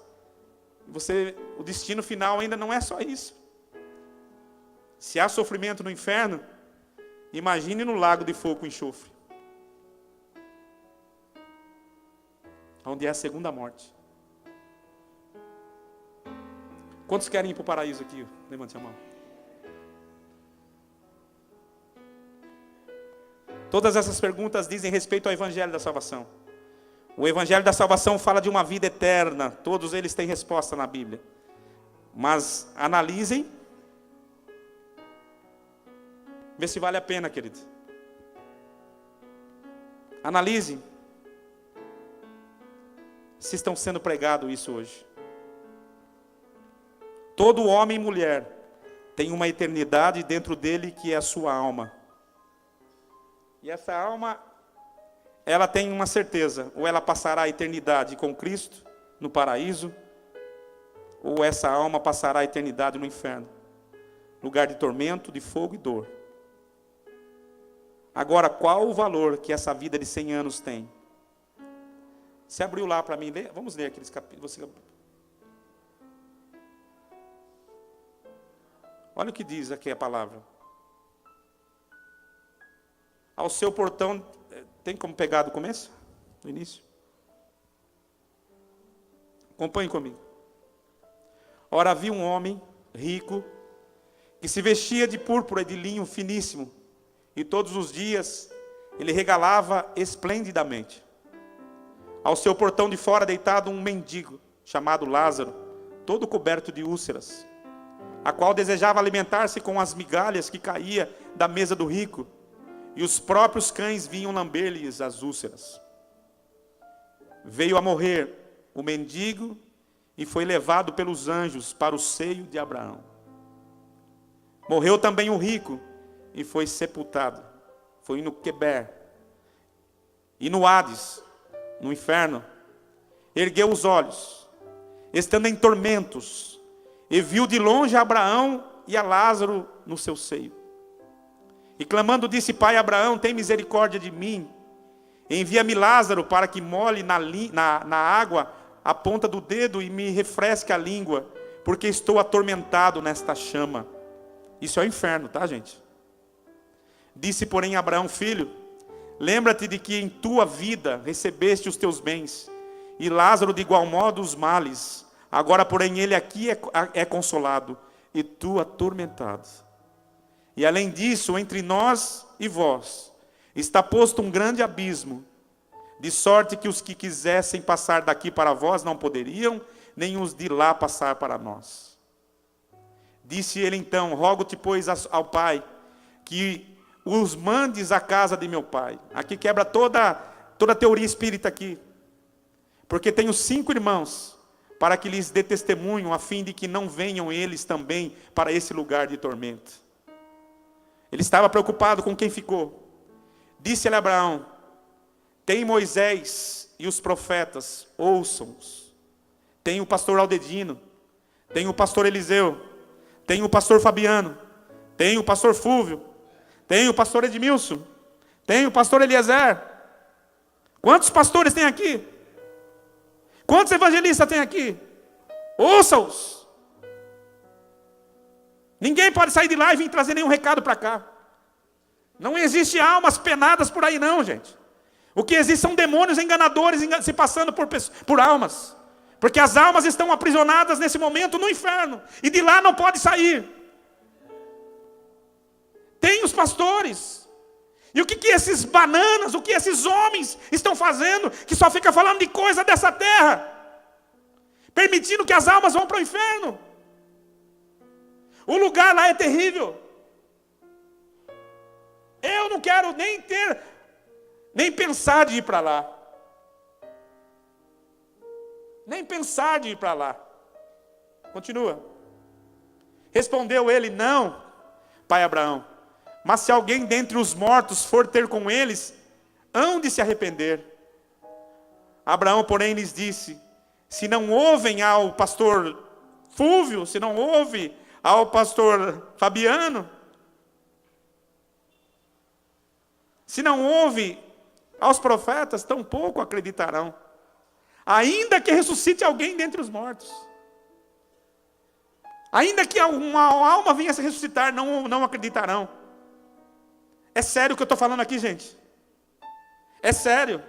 O destino final ainda não é só isso. Se há sofrimento no inferno, imagine no lago de fogo com enxofre, onde é a segunda morte. Quantos querem ir para o paraíso aqui? Levante a mão. Todas essas perguntas dizem respeito ao Evangelho da Salvação. O Evangelho da Salvação fala de uma vida eterna. Todos eles têm resposta na Bíblia. Mas analisem. Vê se vale a pena, querido. Analisem se estão sendo pregado isso hoje. Todo homem e mulher tem uma eternidade dentro dele que é a sua alma. E essa alma ela tem uma certeza: ou ela passará a eternidade com Cristo no paraíso, ou essa alma passará a eternidade no inferno, lugar de tormento, de fogo e dor. Agora, qual o valor que essa vida de 100 anos tem? Você abriu lá para mim, vamos ler aqueles capítulos. Olha o que diz aqui a palavra. Ao seu portão, tem como pegar do começo? Do início? Acompanhe comigo. Ora, havia um homem rico, que se vestia de púrpura e de linho finíssimo, e todos os dias ele regalava esplendidamente. Ao seu portão de fora deitado um mendigo, chamado Lázaro, todo coberto de úlceras, a qual desejava alimentar-se com as migalhas que caía da mesa do rico, e os próprios cães vinham lamber-lhes as úlceras. Veio a morrer o mendigo e foi levado pelos anjos para o seio de Abraão. Morreu também o rico e foi sepultado. Foi no Queber e no Hades, no inferno. Ergueu os olhos, estando em tormentos, e viu de longe a Abraão e a Lázaro no seu seio. E clamando disse: Pai Abraão, tem misericórdia de mim, envia-me Lázaro para que molhe na água a ponta do dedo e me refresque a língua, porque estou atormentado nesta chama. Isso é o inferno, tá, gente? Disse, porém, Abraão: Filho, lembra-te de que em tua vida recebeste os teus bens, e Lázaro de igual modo os males. Agora, porém, ele aqui é consolado, e tu atormentado. E além disso, entre nós e vós, está posto um grande abismo, de sorte que os que quisessem passar daqui para vós não poderiam, nem os de lá passar para nós. Disse ele então: Rogo-te, pois, ao Pai, que os mandes à casa de meu pai. Aqui quebra toda a teoria espírita aqui. Porque tenho 5 irmãos, para que lhes dê testemunho, a fim de que não venham eles também para esse lugar de tormento. Ele estava preocupado com quem ficou. Disse-lhe Abraão: Tem Moisés e os profetas, ouçam-os. Tem o pastor Aldedino, tem o pastor Eliseu, tem o pastor Fabiano, tem o pastor Fúvio, tem o pastor Edmilson, tem o pastor Eliezer. Quantos pastores tem aqui? Quantos evangelistas tem aqui? Ouça-os. Ninguém pode sair de lá e vir trazer nenhum recado para cá. Não existe almas penadas por aí não, gente. O que existe são demônios enganadores se passando por almas. Porque as almas estão aprisionadas nesse momento no inferno. E de lá não pode sair. Tem os pastores. E o que esses bananas, o que esses homens estão fazendo, que só fica falando de coisa dessa terra, permitindo que as almas vão para o inferno. O lugar lá é terrível. Eu não quero nem pensar de ir para lá. Nem pensar de ir para lá. Continua. Respondeu ele: Não, pai Abraão, mas se alguém dentre os mortos for ter com eles, hão de se arrepender. Abraão, porém, lhes disse: Se não ouvem ao pastor Fúvio, se não ouve ao pastor Fabiano, se não ouve aos profetas, tampouco acreditarão, ainda que ressuscite alguém dentre os mortos. Ainda que uma alma venha a se ressuscitar, não acreditarão. É sério o que eu estou falando aqui, gente? É sério.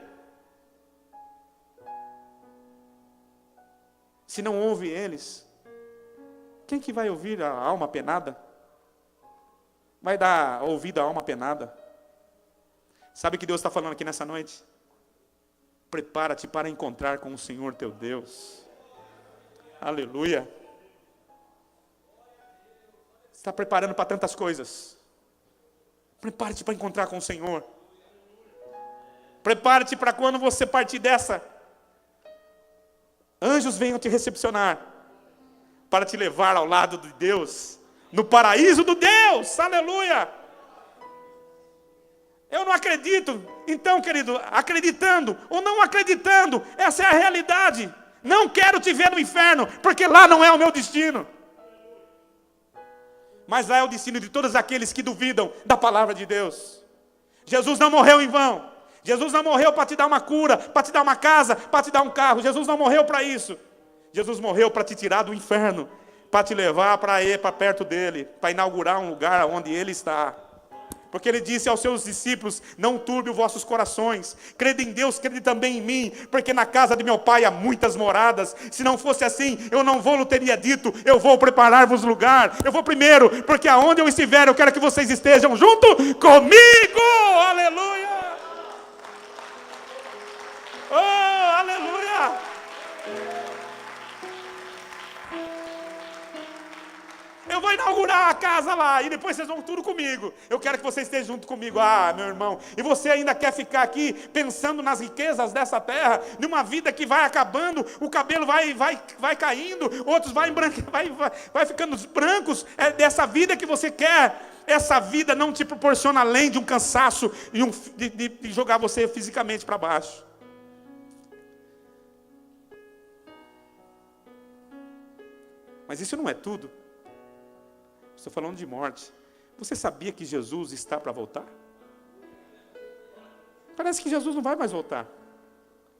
Se não ouve eles, quem que vai ouvir a alma penada? Vai dar ouvido à alma penada? Sabe o que Deus está falando aqui nessa noite? Prepara-te para encontrar com o Senhor teu Deus. Aleluia. Você está preparando para tantas coisas. Prepare-te para encontrar com o Senhor. Prepare-te para quando você partir dessa, anjos venham te recepcionar, para te levar ao lado de Deus, no paraíso do Deus. Aleluia. Eu não acredito. Então, querido, acreditando ou não acreditando, essa é a realidade. Não quero te ver no inferno, porque lá não é o meu destino. Mas lá é o destino de todos aqueles que duvidam da palavra de Deus. Jesus não morreu em vão. Jesus não morreu para te dar uma cura, para te dar uma casa, para te dar um carro. Jesus não morreu para isso. Jesus morreu para te tirar do inferno, para te levar para ir para perto dele, para inaugurar um lugar onde ele está. Porque ele disse aos seus discípulos: não turbe os vossos corações, crede em Deus, crede também em mim, porque na casa de meu pai há muitas moradas. Se não fosse assim, eu não vou, teria dito, eu vou preparar-vos lugar. Eu vou primeiro, porque aonde eu estiver, eu quero que vocês estejam junto comigo. Aleluia! Oh, aleluia! Eu vou inaugurar a casa lá, e depois vocês vão tudo comigo. Eu quero que vocês estejam junto comigo. Ah, meu irmão, e você ainda quer ficar aqui pensando nas riquezas dessa terra, numa vida que vai acabando, o cabelo vai caindo, outros vai ficando brancos. É dessa vida que você quer. Essa vida não te proporciona além de um cansaço e de jogar você fisicamente para baixo. Mas isso não é tudo. Estou falando de morte. Você sabia que Jesus está para voltar? Parece que Jesus não vai mais voltar.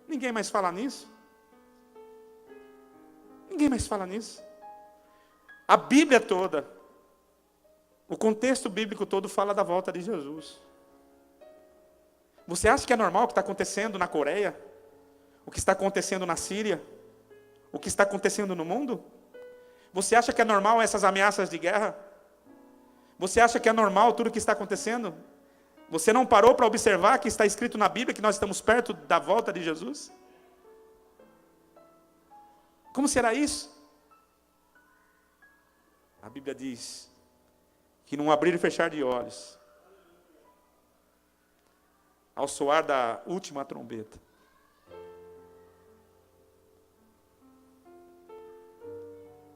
Ninguém mais fala nisso. Ninguém mais fala nisso. A Bíblia toda, o contexto bíblico todo fala da volta de Jesus. Você acha que é normal o que está acontecendo na Coreia? O que está acontecendo na Síria? O que está acontecendo no mundo? Você acha que é normal essas ameaças de guerra? Você acha que é normal tudo o que está acontecendo? Você não parou para observar que está escrito na Bíblia que nós estamos perto da volta de Jesus? Como será isso? A Bíblia diz que num abrir e fechar de olhos, ao soar da última trombeta,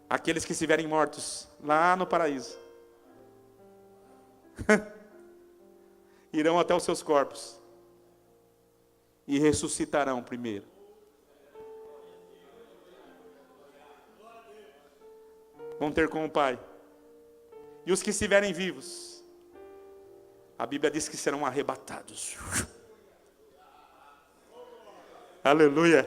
aqueles que estiverem mortos lá no paraíso irão até os seus corpos e ressuscitarão primeiro. Vão ter com o Pai. E os que estiverem vivos, a Bíblia diz que serão arrebatados. Aleluia.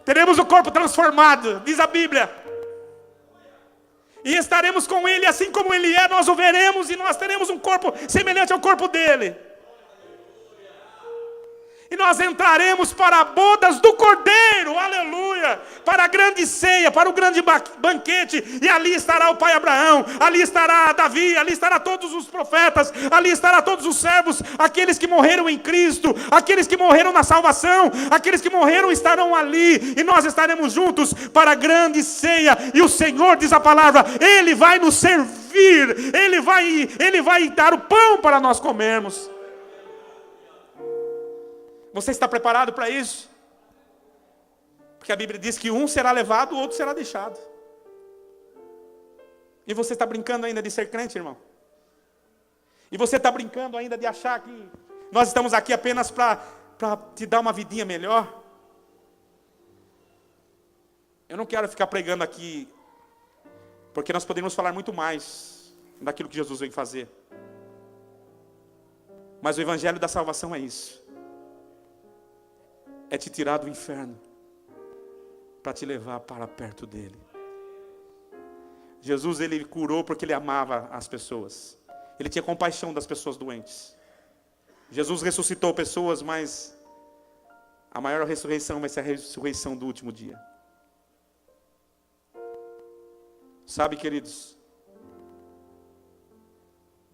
Teremos o corpo transformado, diz a Bíblia. E estaremos com Ele, assim como Ele é, nós o veremos e nós teremos um corpo semelhante ao corpo dEle. E nós entraremos para bodas do Cordeiro, aleluia, para a grande ceia, para o grande banquete, e ali estará o pai Abraão, ali estará Davi, ali estará todos os profetas, ali estará todos os servos, aqueles que morreram em Cristo, aqueles que morreram na salvação, aqueles que morreram estarão ali, e nós estaremos juntos para a grande ceia, e o Senhor, diz a palavra, Ele vai nos servir, Ele vai dar o pão para nós comermos. Você está preparado para isso? Porque a Bíblia diz que um será levado, o outro será deixado. E você está brincando ainda de ser crente, irmão? E você está brincando ainda de achar que nós estamos aqui apenas para te dar uma vidinha melhor? Eu não quero ficar pregando aqui, porque nós poderíamos falar muito mais daquilo que Jesus veio fazer. Mas o Evangelho da salvação é isso. É te tirar do inferno para te levar para perto dele. Jesus, ele curou porque ele amava as pessoas. Ele tinha compaixão das pessoas doentes. Jesus ressuscitou pessoas, mas a maior ressurreição vai ser a ressurreição do último dia. Sabe, queridos,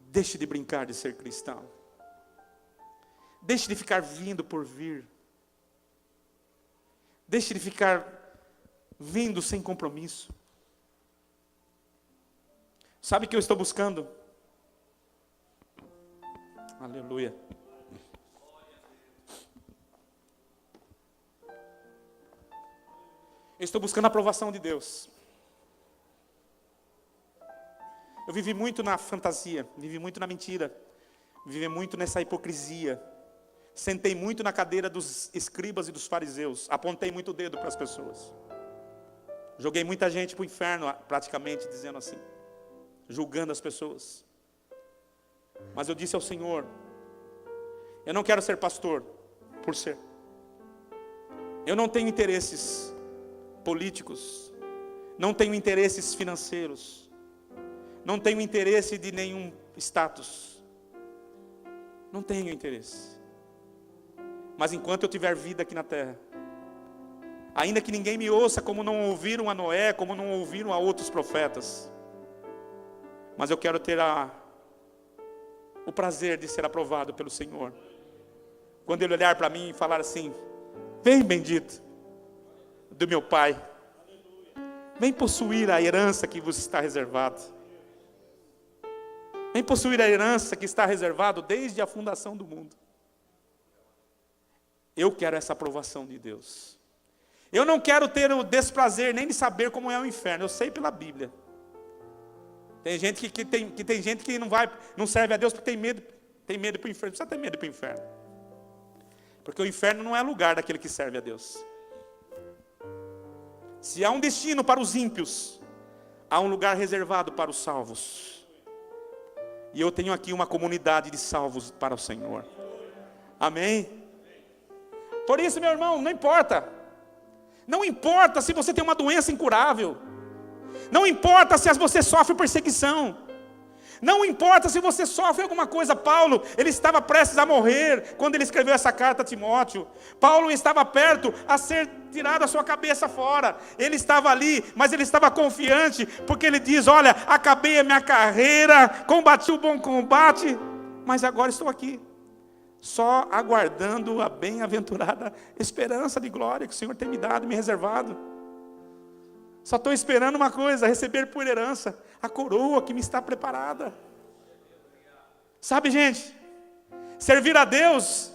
deixe de brincar de ser cristão. Deixe de ficar vindo por vir. Deixe de ficar vindo sem compromisso. Sabe o que eu estou buscando? Aleluia. Eu estou buscando a aprovação de Deus. Eu vivi muito na fantasia, vivi muito na mentira, vivi muito nessa hipocrisia. Sentei muito na cadeira dos escribas e dos fariseus, apontei muito o dedo para as pessoas. Joguei muita gente para o inferno, praticamente, dizendo assim, julgando as pessoas. Mas eu disse ao Senhor, eu não quero ser pastor por ser. Eu não tenho interesses políticos, não tenho interesses financeiros, não tenho interesse de nenhum status. Não tenho interesse. Mas enquanto eu tiver vida aqui na terra, ainda que ninguém me ouça, como não ouviram a Noé, como não ouviram a outros profetas, mas eu quero ter o prazer de ser aprovado pelo Senhor. Quando Ele olhar para mim e falar assim, vem bendito do meu Pai, vem possuir a herança que vos está reservada. Vem possuir a herança que está reservada desde a fundação do mundo. Eu quero essa aprovação de Deus. Eu não quero ter o desprazer nem de saber como é o inferno. Eu sei pela Bíblia. Tem gente tem gente que não serve a Deus porque tem medo para o inferno. Precisa ter medo para o inferno. Porque o inferno não é lugar daquele que serve a Deus. Se há um destino para os ímpios, há um lugar reservado para os salvos. E eu tenho aqui uma comunidade de salvos para o Senhor. Amém? Por isso, meu irmão, não importa. Não importa se você tem uma doença incurável. Não importa se você sofre perseguição. Não importa se você sofre alguma coisa. Paulo, ele estava prestes a morrer quando ele escreveu essa carta a Timóteo. Paulo estava perto a ser tirado a sua cabeça fora. Ele estava ali, mas ele estava confiante, porque ele diz, olha, acabei a minha carreira, combati o bom combate, mas agora estou aqui, só aguardando a bem-aventurada esperança de glória que o Senhor tem me dado, me reservado. Só estou esperando uma coisa, receber por herança a coroa que me está preparada. Sabe, gente, servir a Deus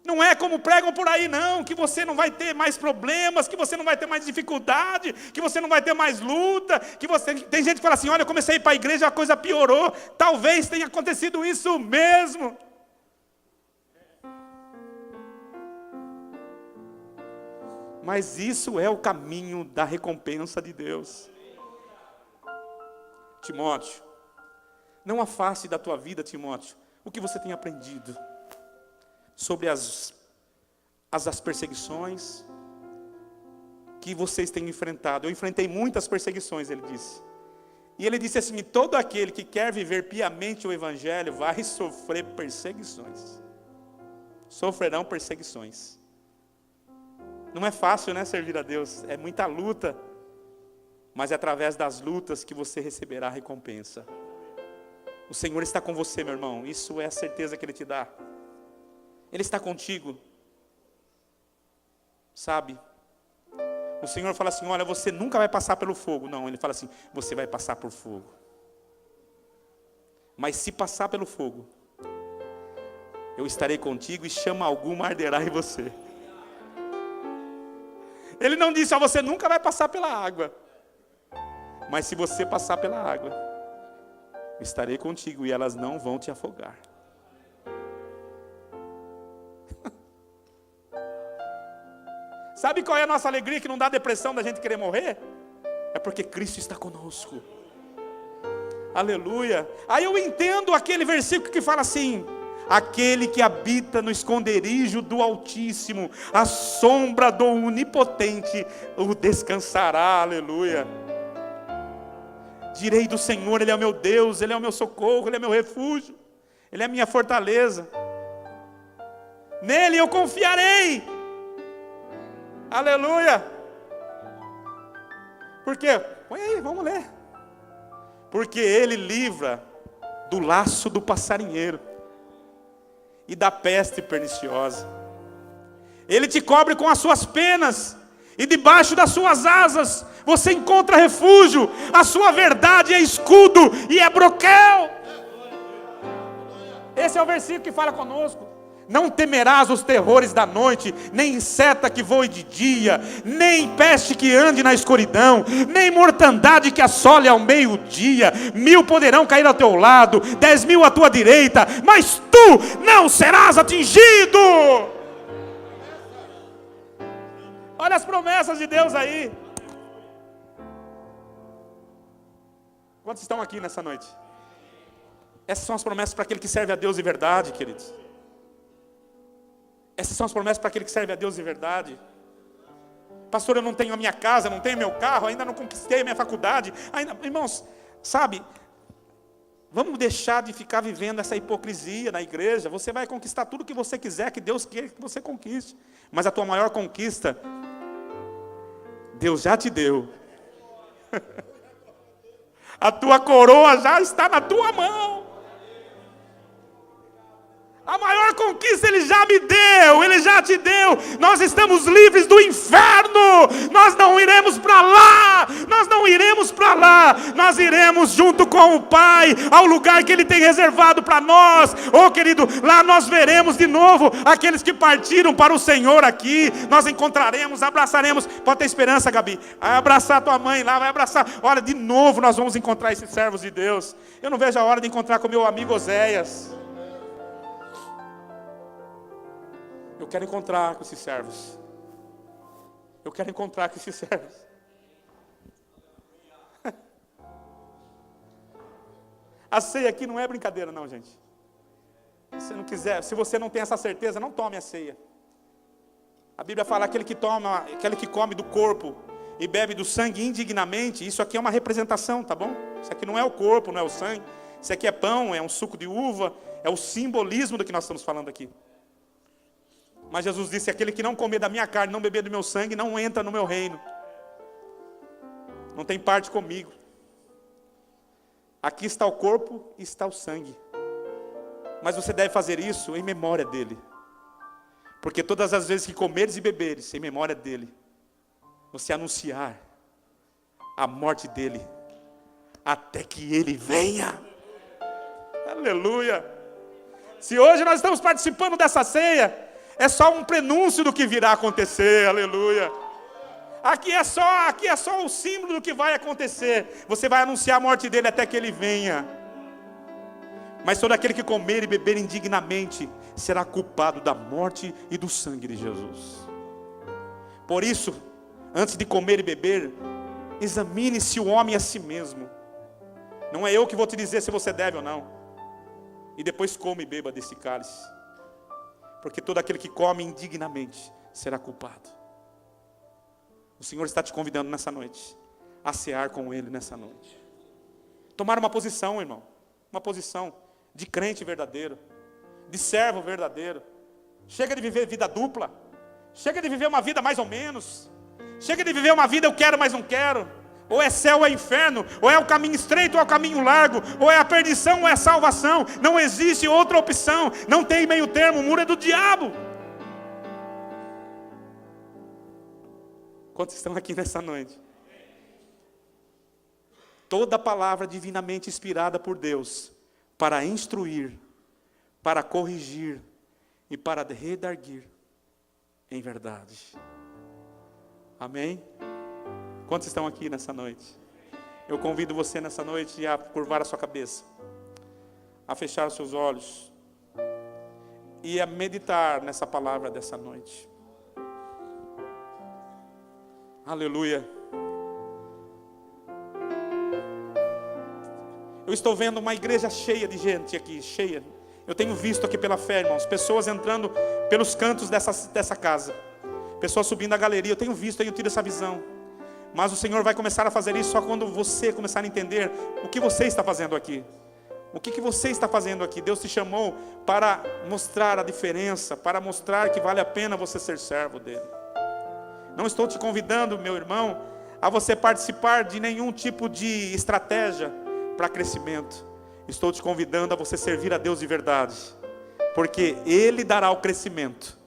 não é como pregam por aí, não, que você não vai ter mais problemas, que você não vai ter mais dificuldade, que você não vai ter mais luta, tem gente que fala assim, olha, eu comecei a ir para a igreja, a coisa piorou. Talvez tenha acontecido isso mesmo. Mas isso é o caminho da recompensa de Deus. Timóteo, não afaste da tua vida, Timóteo, o que você tem aprendido sobre as perseguições que vocês têm enfrentado. Eu enfrentei muitas perseguições, ele disse. E ele disse assim, todo aquele que quer viver piamente o Evangelho vai sofrer perseguições. Sofrerão perseguições. Não é fácil, né, servir a Deus, é muita luta, mas é através das lutas que você receberá a recompensa. O Senhor está com você, meu irmão, isso é a certeza que Ele te dá. Ele está contigo, sabe? O Senhor fala assim, olha, você nunca vai passar pelo fogo. Não, Ele fala assim, você vai passar por fogo. Mas se passar pelo fogo, eu estarei contigo e chama alguma arderá em você. Ele não disse, você nunca vai passar pela água. Mas se você passar pela água, estarei contigo e elas não vão te afogar. Sabe qual é a nossa alegria que não dá depressão da gente querer morrer? É porque Cristo está conosco. Aleluia. Aí eu entendo aquele versículo que fala assim, aquele que habita no esconderijo do Altíssimo, a sombra do Onipotente o descansará, aleluia. Direi do Senhor, Ele é o meu Deus, Ele é o meu socorro, Ele é meu refúgio, Ele é a minha fortaleza. Nele eu confiarei, aleluia. Por quê? Põe aí, vamos ler. Porque Ele livra do laço do passarinheiro e da peste perniciosa. Ele te cobre com as suas penas, e debaixo das suas asas você encontra refúgio. A sua verdade é escudo e é broquel. Esse é o versículo que fala conosco. Não temerás os terrores da noite, nem seta que voe de dia, nem peste que ande na escuridão, nem mortandade que assole ao meio-dia. 1000 poderão cair ao teu lado, 10.000 à tua direita, mas tu não serás atingido. Olha as promessas de Deus aí. Quantos estão aqui nessa noite? Essas são as promessas para aquele que serve a Deus de verdade, queridos. Essas são as promessas para aquele que serve a Deus de verdade. Pastor, eu não tenho a minha casa, não tenho meu carro, ainda não conquistei a minha faculdade. Ainda, irmãos, sabe, vamos deixar de ficar vivendo essa hipocrisia na igreja. Você vai conquistar tudo que você quiser, que Deus quer que você conquiste. Mas a tua maior conquista, Deus já te deu. A tua coroa já está na tua mão. A maior conquista Ele já me deu, Ele já te deu. Nós estamos livres do inferno. Nós não iremos para lá. Nós não iremos para lá. Nós iremos junto com o Pai ao lugar que Ele tem reservado para nós. Oh querido, lá nós veremos de novo aqueles que partiram para o Senhor aqui. Nós encontraremos, abraçaremos. Pode ter esperança, Gabi. Vai abraçar tua mãe lá, vai abraçar. Olha, de novo nós vamos encontrar esses servos de Deus. Eu não vejo a hora de encontrar com meu amigo Oséias. Eu quero encontrar com esses servos. Eu quero encontrar com esses servos. A ceia aqui não é brincadeira não, gente. Se você não quiser, se você não tem essa certeza, não tome a ceia. A Bíblia fala aquele que come do corpo e bebe do sangue indignamente. Isso aqui é uma representação, tá bom? Isso aqui não é o corpo, não é o sangue. Isso aqui é pão, é um suco de uva, é o simbolismo do que nós estamos falando aqui. Mas Jesus disse, aquele que não comer da minha carne, não beber do meu sangue, não entra no meu reino. Não tem parte comigo. Aqui está o corpo e está o sangue. Mas você deve fazer isso em memória dele. Porque todas as vezes que comeres e beberes, em memória dele, você anunciar a morte dele, até que ele venha. Aleluia. Se hoje nós estamos participando dessa ceia, é só um prenúncio do que virá a acontecer, aleluia. Aqui é só o símbolo do que vai acontecer. Você vai anunciar a morte dele até que ele venha. Mas todo aquele que comer e beber indignamente será culpado da morte e do sangue de Jesus. Por isso, antes de comer e beber, examine-se o homem a si mesmo. Não é eu que vou te dizer se você deve ou não. E depois come e beba desse cálice. Porque todo aquele que come indignamente será culpado. O Senhor está te convidando nessa noite a cear com Ele nessa noite. Tomar uma posição, irmão. Uma posição de crente verdadeiro, de servo verdadeiro. Chega de viver vida dupla. Chega de viver uma vida mais ou menos. Chega de viver uma vida eu quero, mas não quero. Ou é céu ou é inferno, ou é o caminho estreito ou é o caminho largo, ou é a perdição ou é a salvação. Não existe outra opção, não tem meio termo, o muro é do diabo. Quantos estão aqui nessa noite? Toda palavra divinamente inspirada por Deus, para instruir, para corrigir e para redarguir em verdade. Amém? Quantos estão aqui nessa noite? Eu convido você nessa noite a curvar a sua cabeça, a fechar os seus olhos e a meditar nessa palavra dessa noite. Aleluia. Eu estou vendo uma igreja cheia de gente aqui, cheia. Eu tenho visto aqui pela fé, irmãos, pessoas entrando pelos cantos dessa casa, pessoas subindo a galeria. Eu tenho visto, eu tido essa visão. Mas o Senhor vai começar a fazer isso só quando você começar a entender o que você está fazendo aqui. O que você está fazendo aqui? Deus te chamou para mostrar a diferença, para mostrar que vale a pena você ser servo dele. Não estou te convidando, meu irmão, a você participar de nenhum tipo de estratégia para crescimento. Estou te convidando a você servir a Deus de verdade, porque Ele dará o crescimento,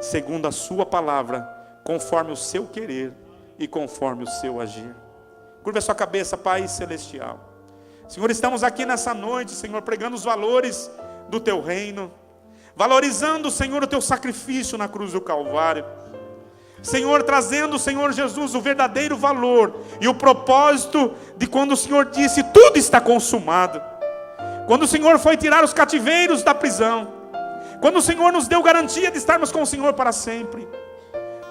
segundo a sua palavra, conforme o seu querer e conforme o seu agir. Curva a sua cabeça, Pai Celestial. Senhor, estamos aqui nessa noite, Senhor, pregando os valores do Teu reino, valorizando, Senhor, o teu sacrifício na cruz do Calvário. Senhor, trazendo, Senhor Jesus, o verdadeiro valor e o propósito de quando o Senhor disse: tudo está consumado. Quando o Senhor foi tirar os cativeiros da prisão. Quando o Senhor nos deu garantia de estarmos com o Senhor para sempre.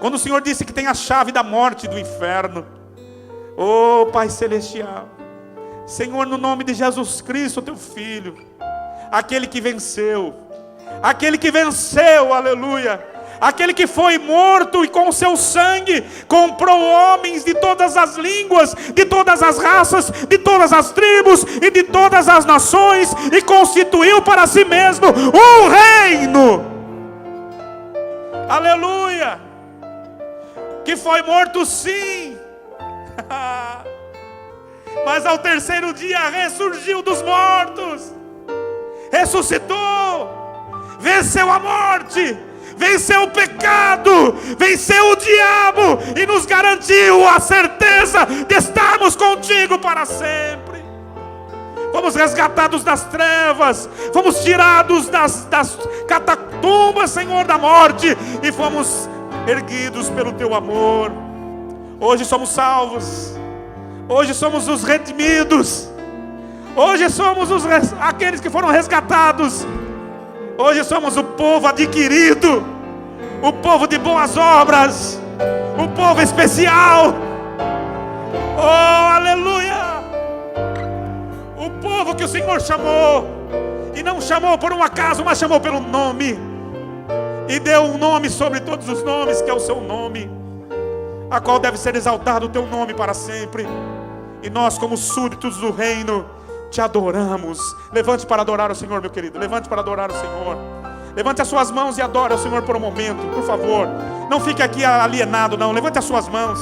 Quando o Senhor disse que tem a chave da morte e do inferno. Oh, Pai Celestial. Senhor, no nome de Jesus Cristo, teu Filho. Aquele que venceu. Aquele que venceu, aleluia. Aquele que foi morto e com seu sangue comprou homens de todas as línguas, de todas as raças, de todas as tribos e de todas as nações, e constituiu para si mesmo um reino. Aleluia. Que foi morto sim, mas ao terceiro dia ressurgiu dos mortos, ressuscitou, venceu a morte, venceu o pecado, venceu o diabo e nos garantiu a certeza de estarmos contigo para sempre. Fomos resgatados das trevas, fomos tirados das catatumbas, Senhor, da morte, e fomos erguidos pelo teu amor. Hoje somos salvos, hoje somos os redimidos, hoje somos aqueles que foram resgatados. Hoje somos o povo adquirido, o povo de boas obras, o povo especial. Oh, aleluia! O povo que o Senhor chamou, e não chamou por um acaso, mas chamou pelo nome, e deu um nome sobre todos os nomes, que é o seu nome, a qual deve ser exaltado o teu nome para sempre. E nós, como súditos do reino, te adoramos. Levante para adorar o Senhor, meu querido. Levante para adorar o Senhor. Levante as suas mãos e adore o Senhor por um momento, por favor. Não fique aqui alienado, não. Levante as suas mãos.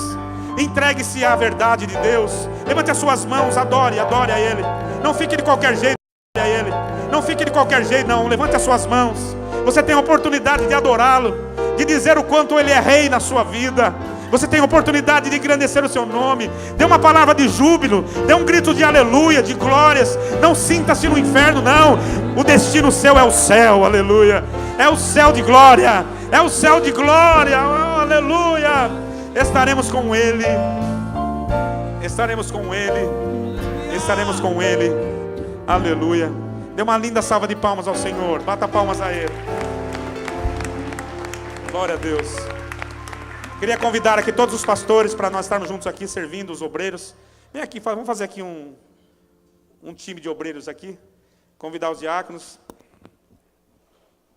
Entregue-se à verdade de Deus. Levante as suas mãos, adore a Ele. Não fique de qualquer jeito a Ele. Não fique de qualquer jeito, não. Levante as suas mãos. Você tem a oportunidade de adorá-lo, de dizer o quanto Ele é rei na sua vida. Você tem a oportunidade de engrandecer o seu nome. Dê uma palavra de júbilo. Dê um grito de aleluia, de glórias. Não sinta-se no inferno, não. O destino seu é o céu, aleluia. É o céu de glória. É o céu de glória, oh, aleluia. Estaremos com Ele. Estaremos com Ele. Estaremos com Ele. Aleluia. Dê uma linda salva de palmas ao Senhor. Bata palmas a Ele. Glória a Deus. Queria convidar aqui todos os pastores para nós estarmos juntos aqui, servindo os obreiros. Vem aqui, vamos fazer aqui um time de obreiros aqui. Convidar os diáconos.